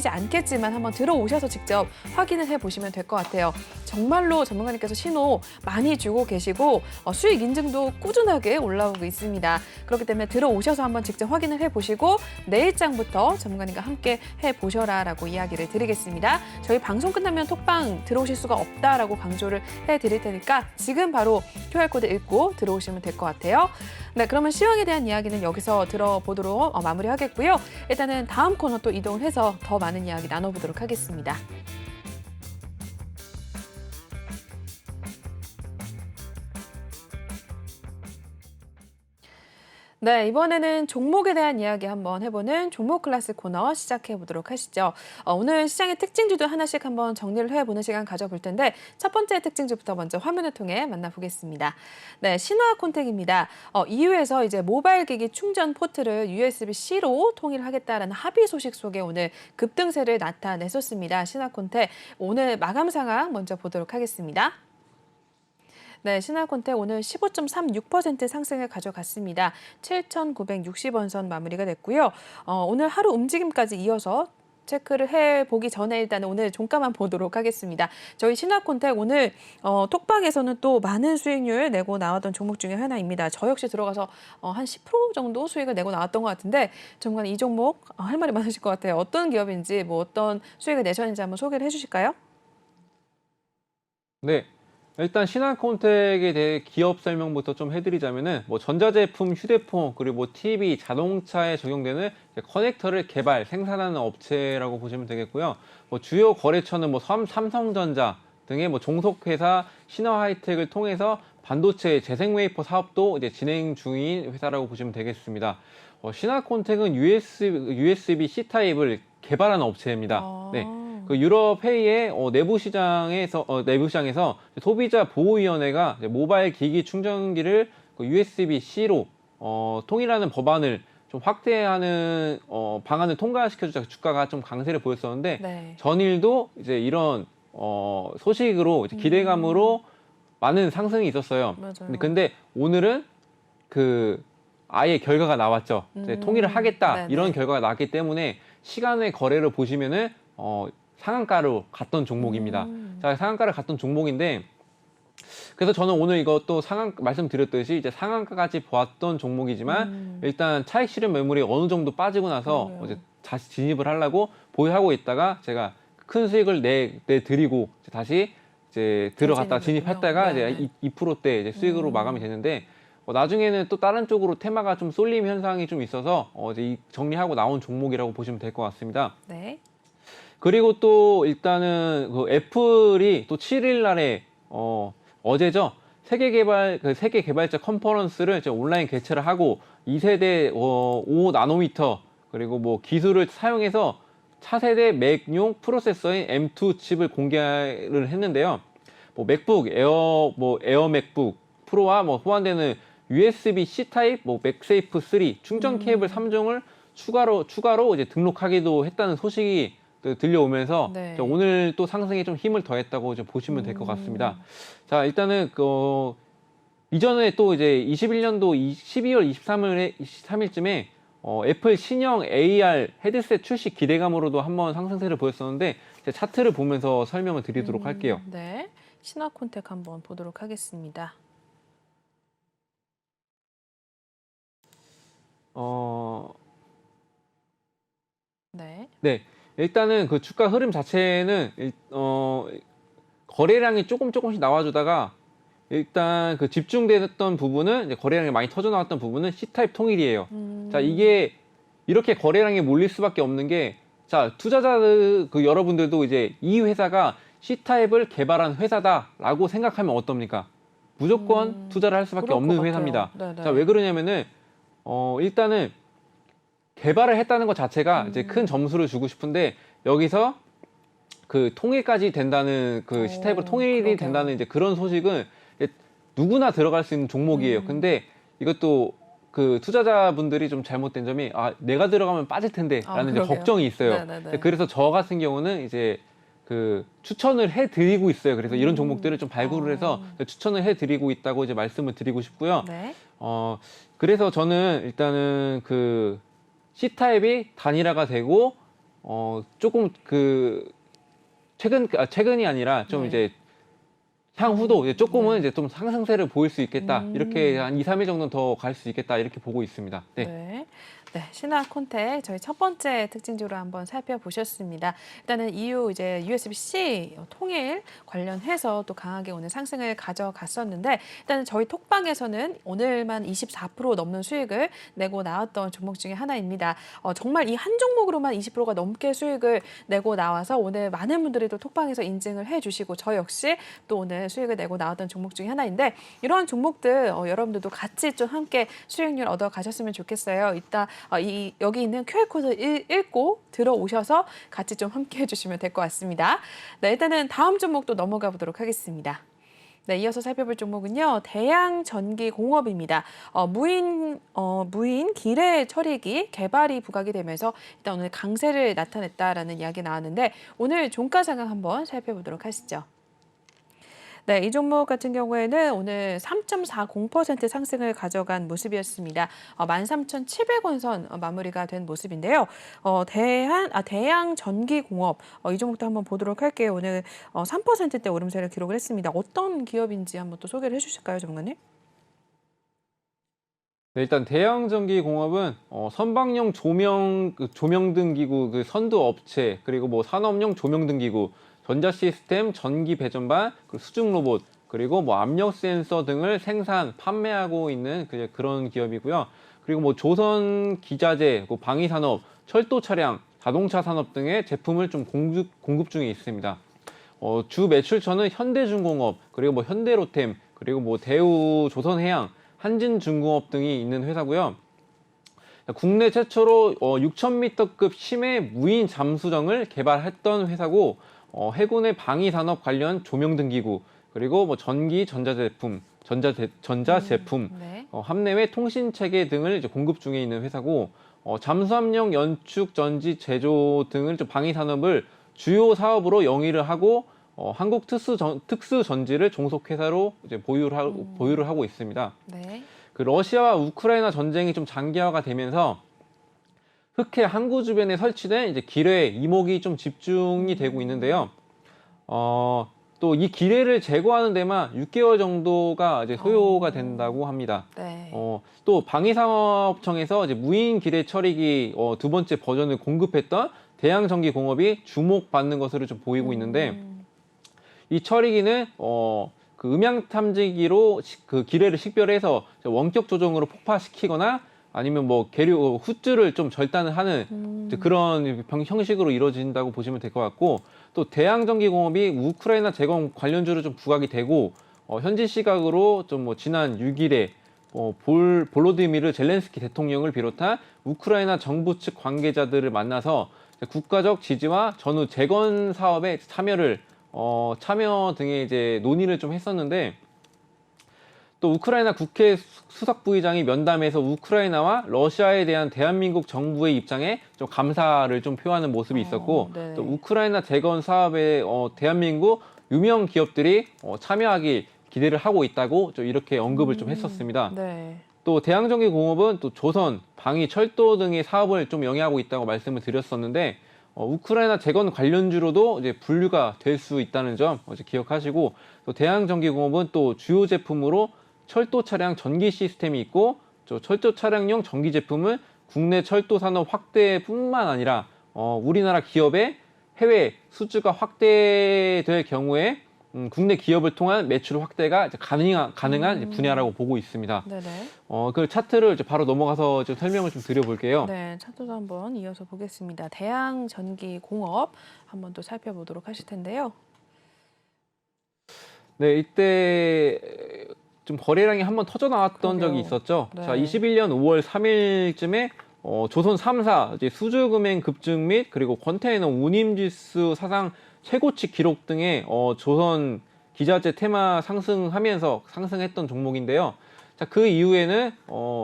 않겠지만 한번 들어오셔서 직접 확인을 해보시면 될 것 같아요. 정말로 전문가님께서 신호 많이 주고 계시고 수익 인증도 꾸준하게 올라오고 있습니다. 그렇기 때문에 들어오셔서 한번 직접 확인을 해보시고 내일장부터 전문가님과 함께 해보셔라라고 이야기를 드리겠습니다. 저희 방송 끝나면 톡방 들어오실 수가 없다라고 강조를 해드릴 테니까 지금 바로 QR코드 읽고 들어오시면 될 것 같아요. 네, 그러면 시황에 대한 이야기는 여기서 들어보도록 마무리하겠고요. 일단은 다음 코너 또 이동을 해서 더 많은 이야기 나눠보도록 하겠습니다. 네, 이번에는 종목에 대한 이야기 한번 해보는 종목 클래스 코너 시작해 보도록 하시죠. 오늘 시장의 특징주도 하나씩 한번 정리를 해보는 시간 가져볼 텐데 첫 번째 특징주부터 먼저 화면을 통해 만나보겠습니다. 네, 신화콘텍입니다. EU에서 이제 모바일 기기 충전 포트를 USB-C로 통일하겠다라는 합의 소식 속에 오늘 급등세를 나타냈었습니다. 신화콘텍 오늘 마감 상황 먼저 보도록 하겠습니다. 네, 신화콘텍 오늘 15.36% 상승을 가져갔습니다. 7,960원 선 마무리가 됐고요. 오늘 하루 움직임까지 이어서 체크를 해보기 전에 일단 오늘 종가만 보도록 하겠습니다. 저희 신화콘텍 오늘 톡방에서는 또 많은 수익률 내고 나왔던 종목 중에 하나입니다. 저 역시 들어가서 한 10% 정도 수익을 내고 나왔던 것 같은데 정말 이 종목 할 말이 많으실 것 같아요. 어떤 기업인지 뭐 어떤 수익을 내셨는지 한번 소개를 해주실까요? 네. 일단 신한콘텍에 대해 기업 설명부터 좀 해드리자면은 뭐 전자제품, 휴대폰, 그리고 뭐 TV, 자동차에 적용되는 커넥터를 개발, 생산하는 업체라고 보시면 되겠고요. 뭐 주요 거래처는 뭐 삼성전자 등의 뭐 종속회사 신화하이텍을 통해서 반도체 재생웨이퍼 사업도 이제 진행 중인 회사라고 보시면 되겠습니다. 신한콘텍은 USB-C 타입을 개발하는 업체입니다. 네. 그 유럽 회의의 내부 시장에서 소비자 보호위원회가 모바일 기기 충전기를 USB-C로 통일하는 법안을 좀 확대하는 방안을 통과시켜주자 주가가 좀 강세를 보였었는데 네. 전일도 이제 이런 소식으로 이제 기대감으로 많은 상승이 있었어요. 맞아요. 근데 오늘은 그 아예 결과가 나왔죠. 이제 통일을 하겠다 네네. 이런 결과가 나왔기 때문에 시간의 거래를 보시면은 상한가로 갔던 종목입니다. 자, 상한가를 갔던 종목인데 그래서 저는 오늘 이것도 말씀드렸듯이 이제 상한가까지 보았던 종목이지만 일단 차익 실현 매물이 어느 정도 빠지고 나서 이제 다시 진입을 하려고 보유하고 있다가 제가 큰 수익을 내드리고 다시 이제 들어갔다 진입했다가 이제 2%대 이제 수익으로 마감이 되는데 나중에는 또 다른 쪽으로 테마가 좀 쏠림 현상이 좀 있어서 이제 정리하고 나온 종목이라고 보시면 될 것 같습니다. 네. 그리고 또 일단은 그 애플이 또 7일 날에 어제죠. 세계 개발자 컨퍼런스를 이제 온라인 개최를 하고 2세대 5나노미터 그리고 뭐 기술을 사용해서 차세대 맥용 프로세서인 M2 칩을 공개를 했는데요. 뭐 맥북 에어 에어 맥북 프로와 뭐 호환되는 USB-C 타입 맥세이프 3 충전 케이블 3종을 추가로 이제 등록하기도 했다는 소식이 들려오면서 네. 오늘 또 상승에 좀 힘을 더했다고 좀 보시면 될 것 같습니다. 자, 일단은 이전에 또 이제 21년도 12월 23일쯤에 애플 신형 AR 헤드셋 출시 기대감으로도 한번 상승세를 보였었는데 제 차트를 보면서 설명을 드리도록 할게요. 네, 신화콘텍 한번 보도록 하겠습니다. 네. 네, 일단은 그 주가 흐름 자체는 거래량이 조금씩 나와주다가 일단 그 집중됐던 부분은 이제 거래량이 많이 터져 나왔던 부분은 C타입 통일이에요. 자, 이게 이렇게 거래량이 몰릴 수밖에 없는 게 자, 투자자들 그 여러분들도 이제 이 회사가 C타입을 개발한 회사다라고 생각하면 어떻습니까? 무조건 투자를 할 수밖에 그럴 것 없는 같아요. 회사입니다. 네네. 자, 왜 그러냐면은 일단은 개발을 했다는 것 자체가 이제 큰 점수를 주고 싶은데 여기서 그 통일까지 된다는 그 C타입으로 통일이 그러게요. 된다는 이제 그런 소식은 이제 누구나 들어갈 수 있는 종목이에요. 근데 이것도 그 투자자분들이 좀 잘못된 점이 내가 들어가면 빠질 텐데라는 이제 그러게요. 걱정이 있어요. 네네네. 그래서 저 같은 경우는 이제 그 추천을 해드리고 있어요. 그래서 이런 종목들을 좀 발굴을 해서 추천을 해드리고 있다고 이제 말씀을 드리고 싶고요. 네. 그래서 저는 일단은 그 C타입이 단일화가 되고 조금 그 최근이 아니라 좀 네. 이제 향후도 이제 조금은 네. 이제 좀 상승세를 보일 수 있겠다. 이렇게 한 2, 3일 정도 더 갈 수 있겠다. 이렇게 보고 있습니다. 네. 네. 네, 신화콘텍 저희 첫 번째 특징주로 한번 살펴보셨습니다. 일단은 이후 이제 USB-C 통일 관련해서 또 강하게 오늘 상승을 가져갔었는데 일단은 저희 톡방에서는 오늘만 24% 넘는 수익을 내고 나왔던 종목 중에 하나입니다. 정말 이 한 종목으로만 20%가 넘게 수익을 내고 나와서 오늘 많은 분들이 또 톡방에서 인증을 해주시고 저 역시 또 오늘 수익을 내고 나왔던 종목 중에 하나인데 이러한 종목들 여러분들도 같이 좀 함께 수익률 얻어 가셨으면 좋겠어요. 이따 여기 있는 QR코드 읽고 들어오셔서 같이 좀 함께 해주시면 될 것 같습니다. 네, 일단은 다음 종목도 넘어가 보도록 하겠습니다. 네, 이어서 살펴볼 종목은요. 대양전기공업입니다. 무인 기뢰 처리기 개발이 부각이 되면서 일단 오늘 강세를 나타냈다라는 이야기 나왔는데 오늘 종가 상황 한번 살펴보도록 하시죠. 네, 이 종목 같은 경우에는 오늘 3.40% 상승을 가져간 모습이었습니다. 13,700원 선 마무리가 된 모습인데요. 대양전기공업 이 종목도 한번 보도록 할게요. 오늘 3%대 오름세를 기록을 했습니다. 어떤 기업인지 한번 또 소개를 해주실까요, 전문가님? 네, 일단 대양전기공업은 선박용 조명등 기구 그 선두 업체 그리고 뭐 산업용 조명등 기구 전자 시스템, 전기 배전반, 그리고 수중 로봇, 그리고 뭐 압력 센서 등을 생산, 판매하고 있는 그런 기업이고요. 그리고 뭐 조선 기자재, 방위 산업, 철도 차량, 자동차 산업 등의 제품을 좀 공급 중에 있습니다. 주 매출처는 현대중공업, 그리고 뭐 현대로템, 그리고 뭐 대우 조선해양, 한진중공업 등이 있는 회사고요. 국내 최초로 6,000m급 심해 무인 잠수정을 개발했던 회사고 해군의 방위산업 관련 조명등 기구 그리고 뭐 전기 전자제품 네. 함내외 통신체계 등을 이제 공급 중에 있는 회사고 잠수함용 연축 전지 제조 등을 방위산업을 주요 사업으로 영위를 하고 한국 특수전지를 종속회사로 이제 보유를 하고 있습니다. 네. 그 러시아와 우크라이나 전쟁이 좀 장기화가 되면서 흑해 항구 주변에 설치된 이제 기뢰 이목이 좀 집중이 되고 있는데요. 또 이 기뢰를 제거하는 데만 6개월 정도가 이제 소요가 된다고 합니다. 네. 또 방위산업청에서 이제 무인 기뢰 처리기 두 번째 버전을 공급했던 대양전기공업이 주목받는 것으로 좀 보이고 있는데 이 처리기는 그 음향 탐지기로 그 기뢰를 식별해서 원격 조정으로 폭파시키거나 아니면 뭐 훗줄을 좀 절단을 하는 그런 형식으로 이루어진다고 보시면 될 것 같고 또 대양전기공업이 우크라이나 재건 관련주로 좀 부각이 되고 현지 시각으로 좀 뭐 지난 6일에 볼로디미르 젤렌스키 대통령을 비롯한 우크라이나 정부 측 관계자들을 만나서 국가적 지지와 전후 재건 사업에 참여 등의 이제 논의를 좀 했었는데 또 우크라이나 국회 수석 부의장이 면담에서 우크라이나와 러시아에 대한 대한민국 정부의 입장에 좀 감사를 좀 표하는 모습이 있었고 네. 또 우크라이나 재건 사업에 대한민국 유명 기업들이 참여하기 기대를 하고 있다고 좀 이렇게 언급을 좀 했었습니다. 네. 또 대양전기공업은 또 조선, 방위, 철도 등의 사업을 좀 영위하고 있다고 말씀을 드렸었는데 우크라이나 재건 관련주로도 이제 분류가 될 수 있다는 점 이제 기억하시고 또 대양전기공업은 또 주요 제품으로 철도 차량 전기 시스템이 있고 또 철도 차량용 전기 제품은 국내 철도 산업 확대뿐만 아니라 우리나라 기업의 해외 수주가 확대될 경우에 국내 기업을 통한 매출 확대가 이제 가능한 분야라고 보고 있습니다. 네네. 그 차트를 이제 바로 넘어가서 좀 설명을 좀 드려볼게요. 네, 차트도 한번 이어서 보겠습니다. 대양전기공업 한번 또 살펴보도록 하실 텐데요. 네, 이때 좀 거래량이 한번 터져 나왔던 그러게요. 적이 있었죠. 네. 자, 21년 5월 3일쯤에 조선 3사 이제 수주금액 급증 및 그리고 컨테이너 운임지수 사상 최고치 기록 등의 조선 기자재 테마 상승했던 종목인데요. 자, 그 이후에는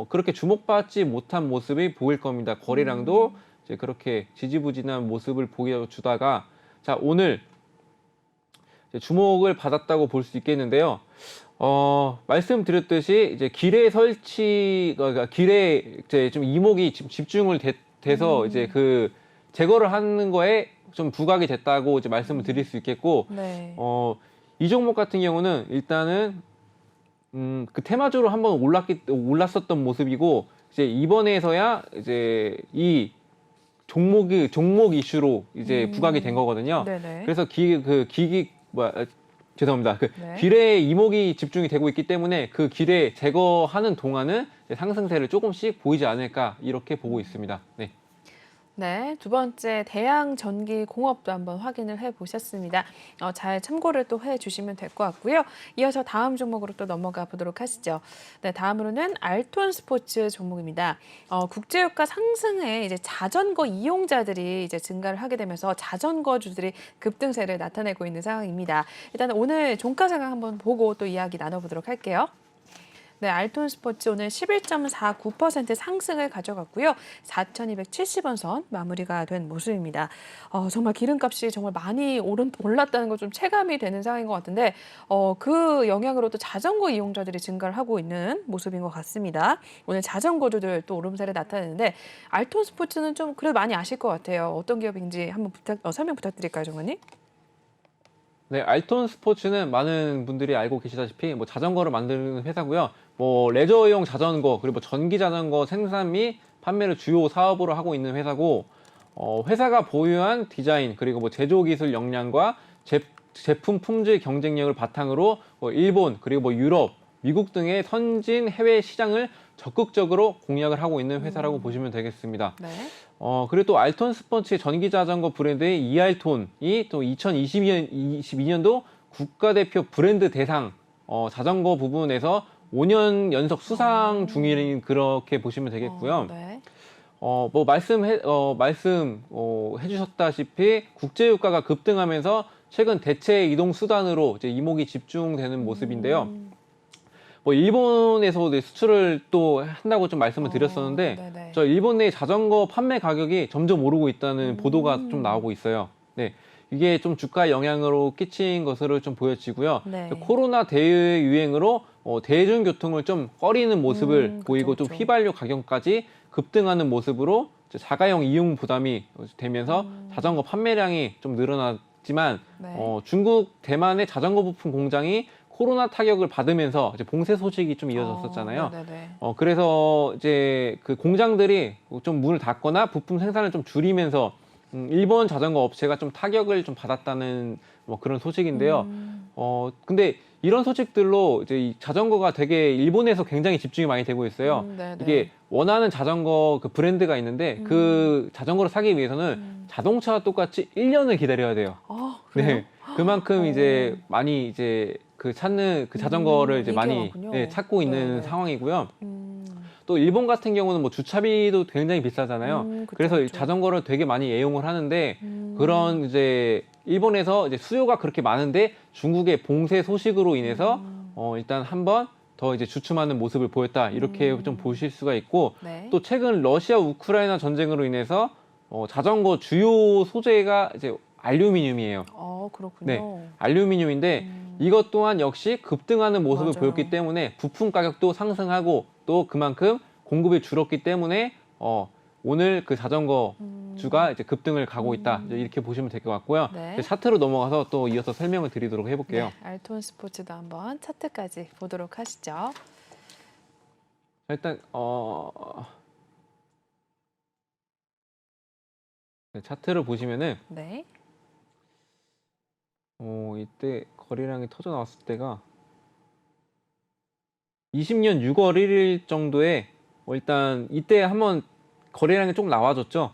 그렇게 주목받지 못한 모습이 보일 겁니다. 거래량도 이제 그렇게 지지부진한 모습을 보여주다가 자, 오늘 이제 주목을 받았다고 볼 수 있겠는데요. 말씀드렸듯이 이제 기뢰 설치가 기뢰 이제 좀 이목이 집중을 돼서 이제 그 제거를 하는 거에 좀 부각이 됐다고 이제 말씀을 드릴 수 있겠고, 네. 이 종목 같은 경우는 일단은 그 테마주로 한번 올랐었던 모습이고 이제 이번에서야 이제 이 종목 이슈로 이제 부각이 된 거거든요. 네네. 그래서 죄송합니다. 네. 기뢰에 이목이 집중이 되고 있기 때문에 그 기뢰 제거하는 동안은 상승세를 조금씩 보이지 않을까 이렇게 보고 있습니다. 네. 네, 두 번째 대양전기공업도 한번 확인을 해보셨습니다. 잘 참고를 또 해주시면 될 것 같고요. 이어서 다음 종목으로 또 넘어가 보도록 하시죠. 네, 다음으로는 알톤 스포츠 종목입니다. 국제유가 상승에 이제 자전거 이용자들이 이제 증가를 하게 되면서 자전거주들이 급등세를 나타내고 있는 상황입니다. 일단 오늘 종가 상황 한번 보고 또 이야기 나눠보도록 할게요. 네, 알톤 스포츠 오늘 11.49% 상승을 가져갔고요. 4,270원 선 마무리가 된 모습입니다. 정말 기름값이 정말 많이 올랐다는 거 좀 체감이 되는 상황인 것 같은데 그 영향으로 또 자전거 이용자들이 증가를 하고 있는 모습인 것 같습니다. 오늘 자전거주들 또 오름세를 나타내는데 알톤 스포츠는 좀 그래도 많이 아실 것 같아요. 어떤 기업인지 한번 설명 부탁드릴까요, 정관님? 네, 알톤 스포츠는 많은 분들이 알고 계시다시피 뭐 자전거를 만드는 회사고요. 뭐 레저용 자전거 그리고 전기 자전거 생산 및 판매를 주요 사업으로 하고 있는 회사고 회사가 보유한 디자인 그리고 뭐 제조 기술 역량과 제품 품질 경쟁력을 바탕으로 뭐 일본 그리고 뭐 유럽, 미국 등의 선진 해외 시장을 적극적으로 공략을 하고 있는 회사라고 보시면 되겠습니다. 네. 그리고 또 알톤 스포츠의 전기 자전거 브랜드의 이알톤이 또 2022년도 국가대표 브랜드 대상 자전거 부분에서 5년 연속 수상 중인 그렇게 보시면 되겠고요. 네. 뭐 해주셨다시피 국제유가가 급등하면서 최근 대체 이동 수단으로 이제 이목이 집중되는 모습인데요. 뭐 일본에서 수출을 또 한다고 좀 말씀을 드렸었는데 네네. 저 일본 내 자전거 판매 가격이 점점 오르고 있다는 보도가 좀 나오고 있어요. 네. 이게 좀 주가에 영향으로 끼친 것으로 좀 보여지고요. 네. 코로나 대유행으로 대중교통을 좀 꺼리는 모습을 보이고 그쵸. 좀 휘발유 가격까지 급등하는 모습으로 이제 자가용 이용 부담이 되면서 자전거 판매량이 좀 늘어났지만 네. 중국 대만의 자전거 부품 공장이 코로나 타격을 받으면서 이제 봉쇄 소식이 좀 이어졌었잖아요. 네네. 그래서 이제 그 공장들이 좀 문을 닫거나 부품 생산을 좀 줄이면서 일본 자전거 업체가 좀 타격을 좀 받았다는 뭐 그런 소식인데요. 근데 이런 소식들로 이제 이 자전거가 되게 일본에서 굉장히 집중이 많이 되고 있어요. 네네. 이게 원하는 자전거 그 브랜드가 있는데 그 자전거를 사기 위해서는 자동차와 똑같이 1년을 기다려야 돼요. 그래요? 네. 그만큼 이제 많이 이제 그 찾는 그 자전거를 이제 인기가 많이 많군요. 찾고 있는 네네. 상황이고요. 또 일본 같은 경우는 뭐 주차비도 굉장히 비싸잖아요. 그쵸, 그래서 이 그쵸. 자전거를 되게 많이 애용을 하는데 그런 이제 일본에서 이제 수요가 그렇게 많은데 중국의 봉쇄 소식으로 인해서 일단 한번 더 이제 주춤하는 모습을 보였다 이렇게 좀 보실 수가 있고 네. 또 최근 러시아 우크라이나 전쟁으로 인해서 자전거 주요 소재가 이제 알루미늄이에요. 그렇군요. 네, 알루미늄인데 이것 또한 역시 급등하는 모습을 맞아요. 보였기 때문에 부품 가격도 상승하고 또 그만큼 공급이 줄었기 때문에 오늘 그 자전거 주가 이제 급등을 가고 있다. 이제 이렇게 보시면 될 것 같고요. 네. 이제 차트로 넘어가서 또 이어서 설명을 드리도록 해볼게요. 네, 알톤 스포츠도 한번 차트까지 보도록 하시죠. 일단 네, 차트를 보시면은 네. 이때 거래량이 터져 나왔을 때가 20년 6월 1일 정도에 일단 이때 한번 거래량이 좀 나와줬죠.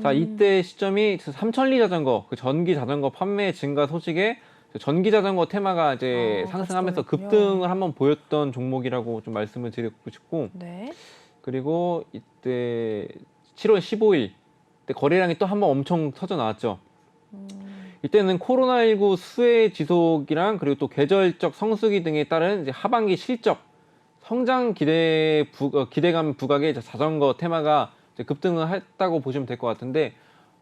자, 이때 시점이 3천리 자전거, 그 전기 자전거 판매 증가 소식에 전기 자전거 테마가 이제 같이 상승하면서 보냈군요. 급등을 한번 보였던 종목이라고 좀 말씀을 드리고 싶고, 네. 그리고 이때 7월 15일 때 거래량이 또 한번 엄청 터져 나왔죠. 이때는 코로나19 수혜 지속이랑 그리고 또 계절적 성수기 등에 따른 이제 하반기 실적 성장 기대감 부각의 자전거 테마가 이제 급등을 했다고 보시면 될 것 같은데,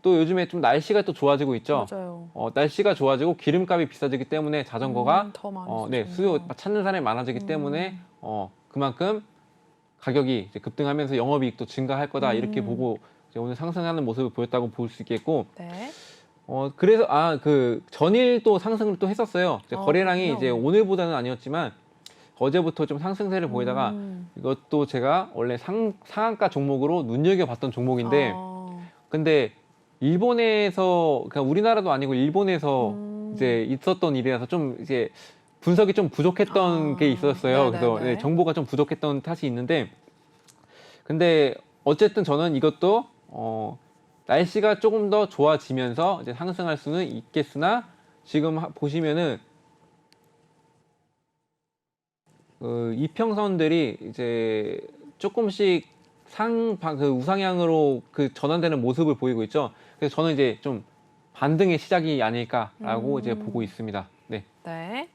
또 요즘에 좀 날씨가 또 좋아지고 있죠. 맞아요. 날씨가 좋아지고 기름값이 비싸지기 때문에 자전거가 더 많이 네, 수요 찾는 사람이 많아지기 때문에 그만큼 가격이 이제 급등하면서 영업이익도 증가할 거다 이렇게 보고 이제 오늘 상승하는 모습을 보였다고 볼 수 있겠고, 네. 그래서 그 전일 또 상승을 또 했었어요. 이제 거래량이 그렇군요. 이제 오늘보다는 아니었지만 어제부터 좀 상승세를 보이다가 이것도 제가 원래 상한가 종목으로 눈여겨봤던 종목인데, 근데 일본에서 그냥 우리나라도 아니고 일본에서 이제 있었던 일이라서 좀 이제 분석이 좀 부족했던 게 있었어요. 그래서 네, 정보가 좀 부족했던 탓이 있는데, 근데 어쨌든 저는 이것도 날씨가 조금 더 좋아지면서 이제 상승할 수는 있겠으나, 지금 보시면은 이평선들이 이제 조금씩 그 우상향으로 그 전환되는 모습을 보이고 있죠. 그래서 저는 이제 좀 반등의 시작이 아닐까라고 이제 보고 있습니다. 네. 네.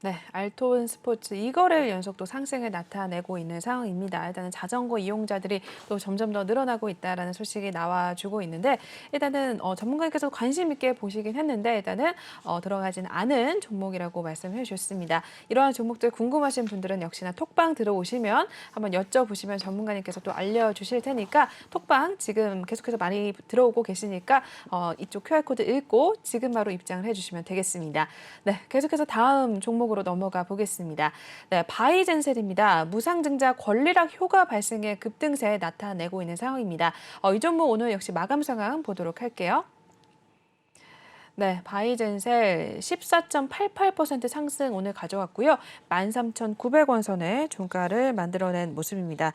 네, 알톤 스포츠 2거래일 연속 또 상승을 나타내고 있는 상황입니다. 일단은 자전거 이용자들이 또 점점 더 늘어나고 있다라는 소식이 나와주고 있는데, 일단은 전문가님께서 관심 있게 보시긴 했는데 일단은 들어가진 않은 종목이라고 말씀해 주셨습니다. 이러한 종목들 궁금하신 분들은 역시나 톡방 들어오시면 한번 여쭤보시면 전문가님께서 또 알려주실 테니까, 톡방 지금 계속해서 많이 들어오고 계시니까 이쪽 QR코드 읽고 지금 바로 입장을 해주시면 되겠습니다. 네, 계속해서 다음 종목 으로 넘어가 보겠습니다. 네, 바이젠셀입니다. 무상증자 권리락 효과 발생에 급등세 나타내고 있는 상황입니다. 이 종목 오늘 역시 마감 상황 보도록 할게요. 네, 바이젠셀 14.88% 상승 오늘 가져왔고요. 13,900원 선에 종가를 만들어낸 모습입니다.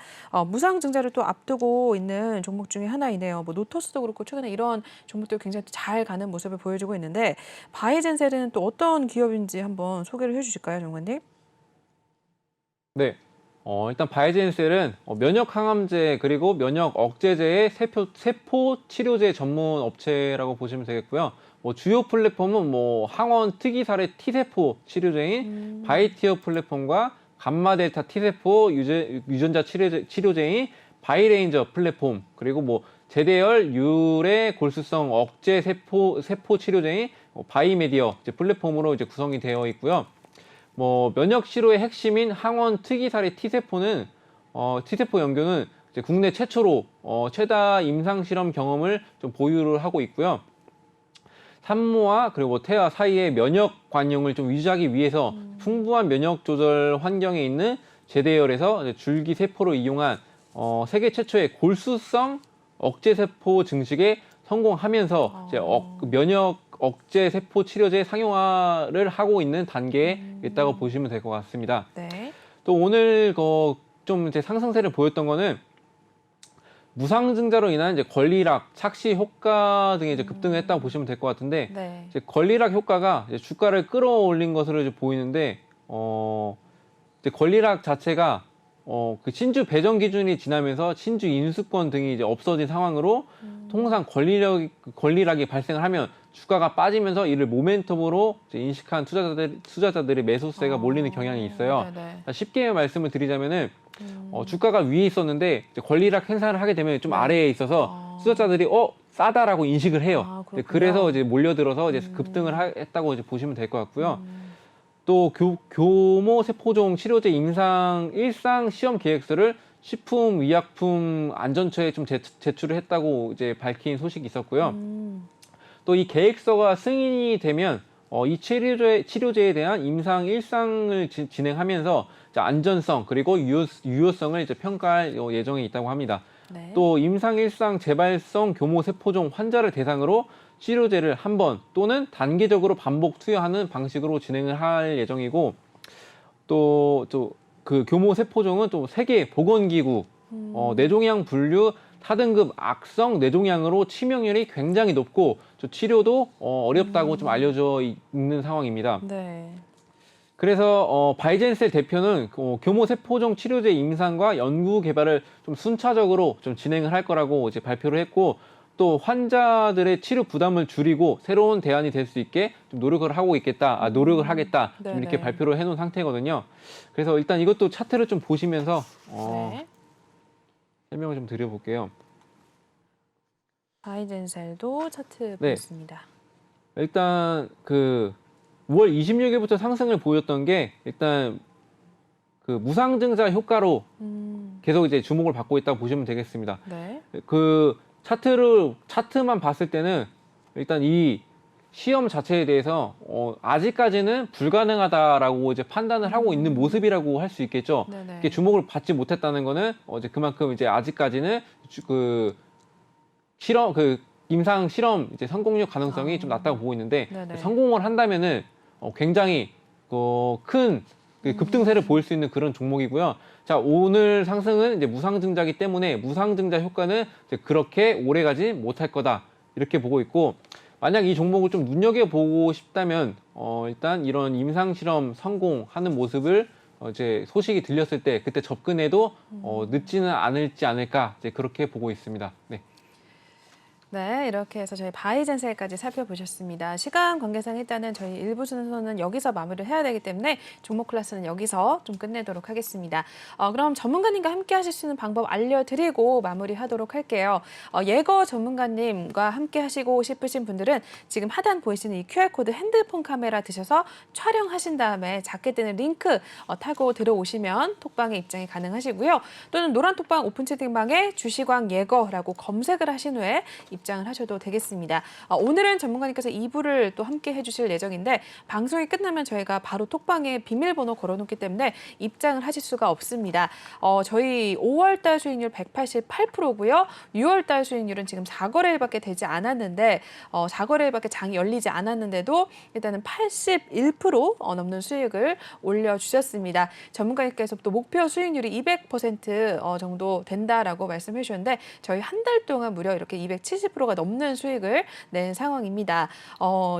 무상증자를 또 앞두고 있는 종목 중에 하나이네요. 뭐 노토스도 그렇고 최근에 이런 종목들 굉장히 잘 가는 모습을 보여주고 있는데, 바이젠셀은 또 어떤 기업인지 한번 소개를 해주실까요, 정관님? 네. 일단 바이젠셀은 면역 항암제 그리고 면역 억제제의 세포 치료제 전문 업체라고 보시면 되겠고요. 주요 플랫폼은 항원 특이사례 T세포 치료제인 바이티어 플랫폼과 감마 델타 T세포 유전자 치료제인 바이레인저 플랫폼, 그리고 제대열 유래 골수성 억제 세포 치료제인 바이메디어 플랫폼으로 이제 구성이 되어 있고요. 면역 치료의 핵심인 항원 특이사례 T세포는 T세포 연구는 이제 국내 최초로 최다 임상 실험 경험을 좀 보유를 하고 있고요. 산모와 그리고 태아 사이의 면역 관용을 좀 유지하기 위해서 풍부한 면역 조절 환경에 있는 제대열에서 줄기 세포를 이용한 세계 최초의 골수성 억제 세포 증식에 성공하면서 이제 면역 억제 세포 치료제 상용화를 하고 있는 단계에 있다고 보시면 될 것 같습니다. 네. 또 오늘 좀 이제 상승세를 보였던 거는 무상증자로 인한 이제 권리락, 착시 효과 등이 이제 급등을 했다고 보시면 될 것 같은데, 네. 이제 권리락 효과가 이제 주가를 끌어올린 것으로 이제 보이는데, 이제 권리락 자체가 그 신주 배정 기준이 지나면서 신주 인수권 등이 이제 없어진 상황으로 통상 권리락이 발생을 하면 주가가 빠지면서 이를 모멘텀으로 이제 인식한 투자자들의 매수세가 몰리는 경향이 있어요. 네네. 쉽게 말씀을 드리자면은 주가가 위에 있었는데 이제 권리락 행사를 하게 되면 좀 아래에 있어서 투자자들이 싸다라고 인식을 해요. 그렇군요. 그래서 이제 몰려들어서 이제 급등을 했다고 이제 보시면 될 것 같고요. 또 교모 세포종 치료제 임상 일상 시험 계획서를 식품의약품안전처에 좀 제출을 했다고 이제 밝힌 소식이 있었고요. 또 이 계획서가 승인이 되면 이 치료제에 대한 임상 일상을 진행하면서 이제 안전성 그리고 유효성을 이제 평가할 예정에 있다고 합니다. 네. 또 임상 일상 재발성 교모 세포종 환자를 대상으로 치료제를 한 번 또는 단계적으로 반복 투여하는 방식으로 진행을 할 예정이고 또 그 교모 세포종은 또 세계 보건기구 뇌종양 분류 4등급 악성 뇌종양으로 치명률이 굉장히 높고 치료도 어렵다고 좀 알려져 있는 상황입니다. 네. 그래서 바이젠셀 대표는 교모 세포종 치료제 임상과 연구 개발을 좀 순차적으로 좀 진행을 할 거라고 이제 발표를 했고 또 환자들의 치료 부담을 줄이고 새로운 대안이 될 수 있게 좀 노력을 하겠다 좀 이렇게 발표를 해놓은 상태거든요. 그래서 일단 이것도 차트를 좀 보시면서 네. 설명을 좀 드려볼게요. 바이젠셀도 차트 네. 보겠습니다. 일단 그 5월 26일부터 상승을 보였던 게 일단 그 무상증자 효과로 계속 이제 주목을 받고 있다고 보시면 되겠습니다. 네. 그 차트만 봤을 때는 일단 이 시험 자체에 대해서 아직까지는 불가능하다라고 이제 판단을 하고 있는 모습이라고 할 수 있겠죠. 네네. 이게 주목을 받지 못했다는 거는 이제 그만큼 이제 아직까지는 임상 실험 이제 성공률 가능성이 좀 낮다고 보고 있는데 네네. 성공을 한다면은 굉장히 큰 급등세를 보일 수 있는 그런 종목이고요. 자, 오늘 상승은 이제 무상증자기 때문에 무상증자 효과는 이제 그렇게 오래가지 못할 거다 이렇게 보고 있고 만약 이 종목을 좀 눈여겨보고 싶다면 일단 이런 임상실험 성공하는 모습을 이제 소식이 들렸을 때 그때 접근해도 늦지는 않을까 이제 그렇게 보고 있습니다. 네. 네, 이렇게 해서 저희 바이젠셀까지 살펴보셨습니다. 시간 관계상 일단은 저희 일부 순서는 여기서 마무리를 해야 되기 때문에 종목 클래스는 여기서 좀 끝내도록 하겠습니다. 그럼 전문가님과 함께 하실 수 있는 방법 알려드리고 마무리하도록 할게요. 예거 전문가님과 함께 하시고 싶으신 분들은 지금 하단 보이시는 이 QR코드 핸드폰 카메라 드셔서 촬영하신 다음에 작게 뜨는 링크 타고 들어오시면 톡방에 입장이 가능하시고요. 또는 노란 톡방 오픈 채팅방에 주시광 예거라고 검색을 하신 후에 입장을 하셔도 되겠습니다. 오늘은 전문가님께서 2부를 또 함께 해주실 예정인데 방송이 끝나면 저희가 바로 톡방에 비밀번호 걸어놓기 때문에 입장을 하실 수가 없습니다. 저희 5월달 수익률 188%고요. 6월달 수익률은 지금 4거래일밖에 되지 않았는데 4거래일밖에 장이 열리지 않았는데도 일단은 81% 넘는 수익을 올려주셨습니다. 전문가님께서 또 목표 수익률이 200% 정도 된다라고 말씀해 주셨는데 저희 한 달 동안 무려 이렇게 270%가 넘는 수익을 낸 상황입니다.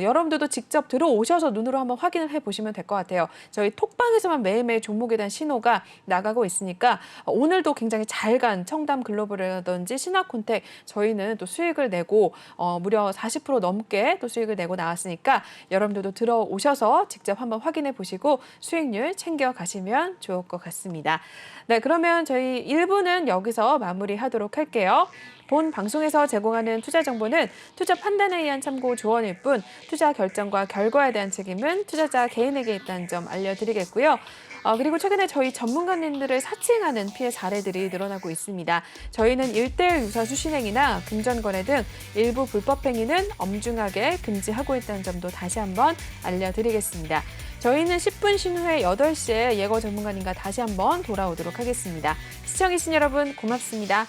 여러분들도 직접 들어오셔서 눈으로 한번 확인을 해보시면 될 것 같아요. 저희 톡방에서만 매일매일 종목에 대한 신호가 나가고 있으니까 오늘도 굉장히 잘 간 청담 글로벌이라든지 신화콘텍 저희는 또 수익을 내고 무려 40% 넘게 또 수익을 내고 나왔으니까 여러분들도 들어오셔서 직접 한번 확인해 보시고 수익률 챙겨가시면 좋을 것 같습니다. 네, 그러면 저희 1부는 여기서 마무리하도록 할게요. 본 방송에서 제공하는 투자 정보는 투자 판단에 의한 참고 조언일 뿐 투자 결정과 결과에 대한 책임은 투자자 개인에게 있다는 점 알려드리겠고요. 그리고 최근에 저희 전문가님들을 사칭하는 피해 사례들이 늘어나고 있습니다. 저희는 1:1 유사 수신행위나 금전거래 등 일부 불법 행위는 엄중하게 금지하고 있다는 점도 다시 한번 알려드리겠습니다. 저희는 10분 쉰 후에 8시에 예거 전문가님과 다시 한번 돌아오도록 하겠습니다. 시청해주신 여러분 고맙습니다.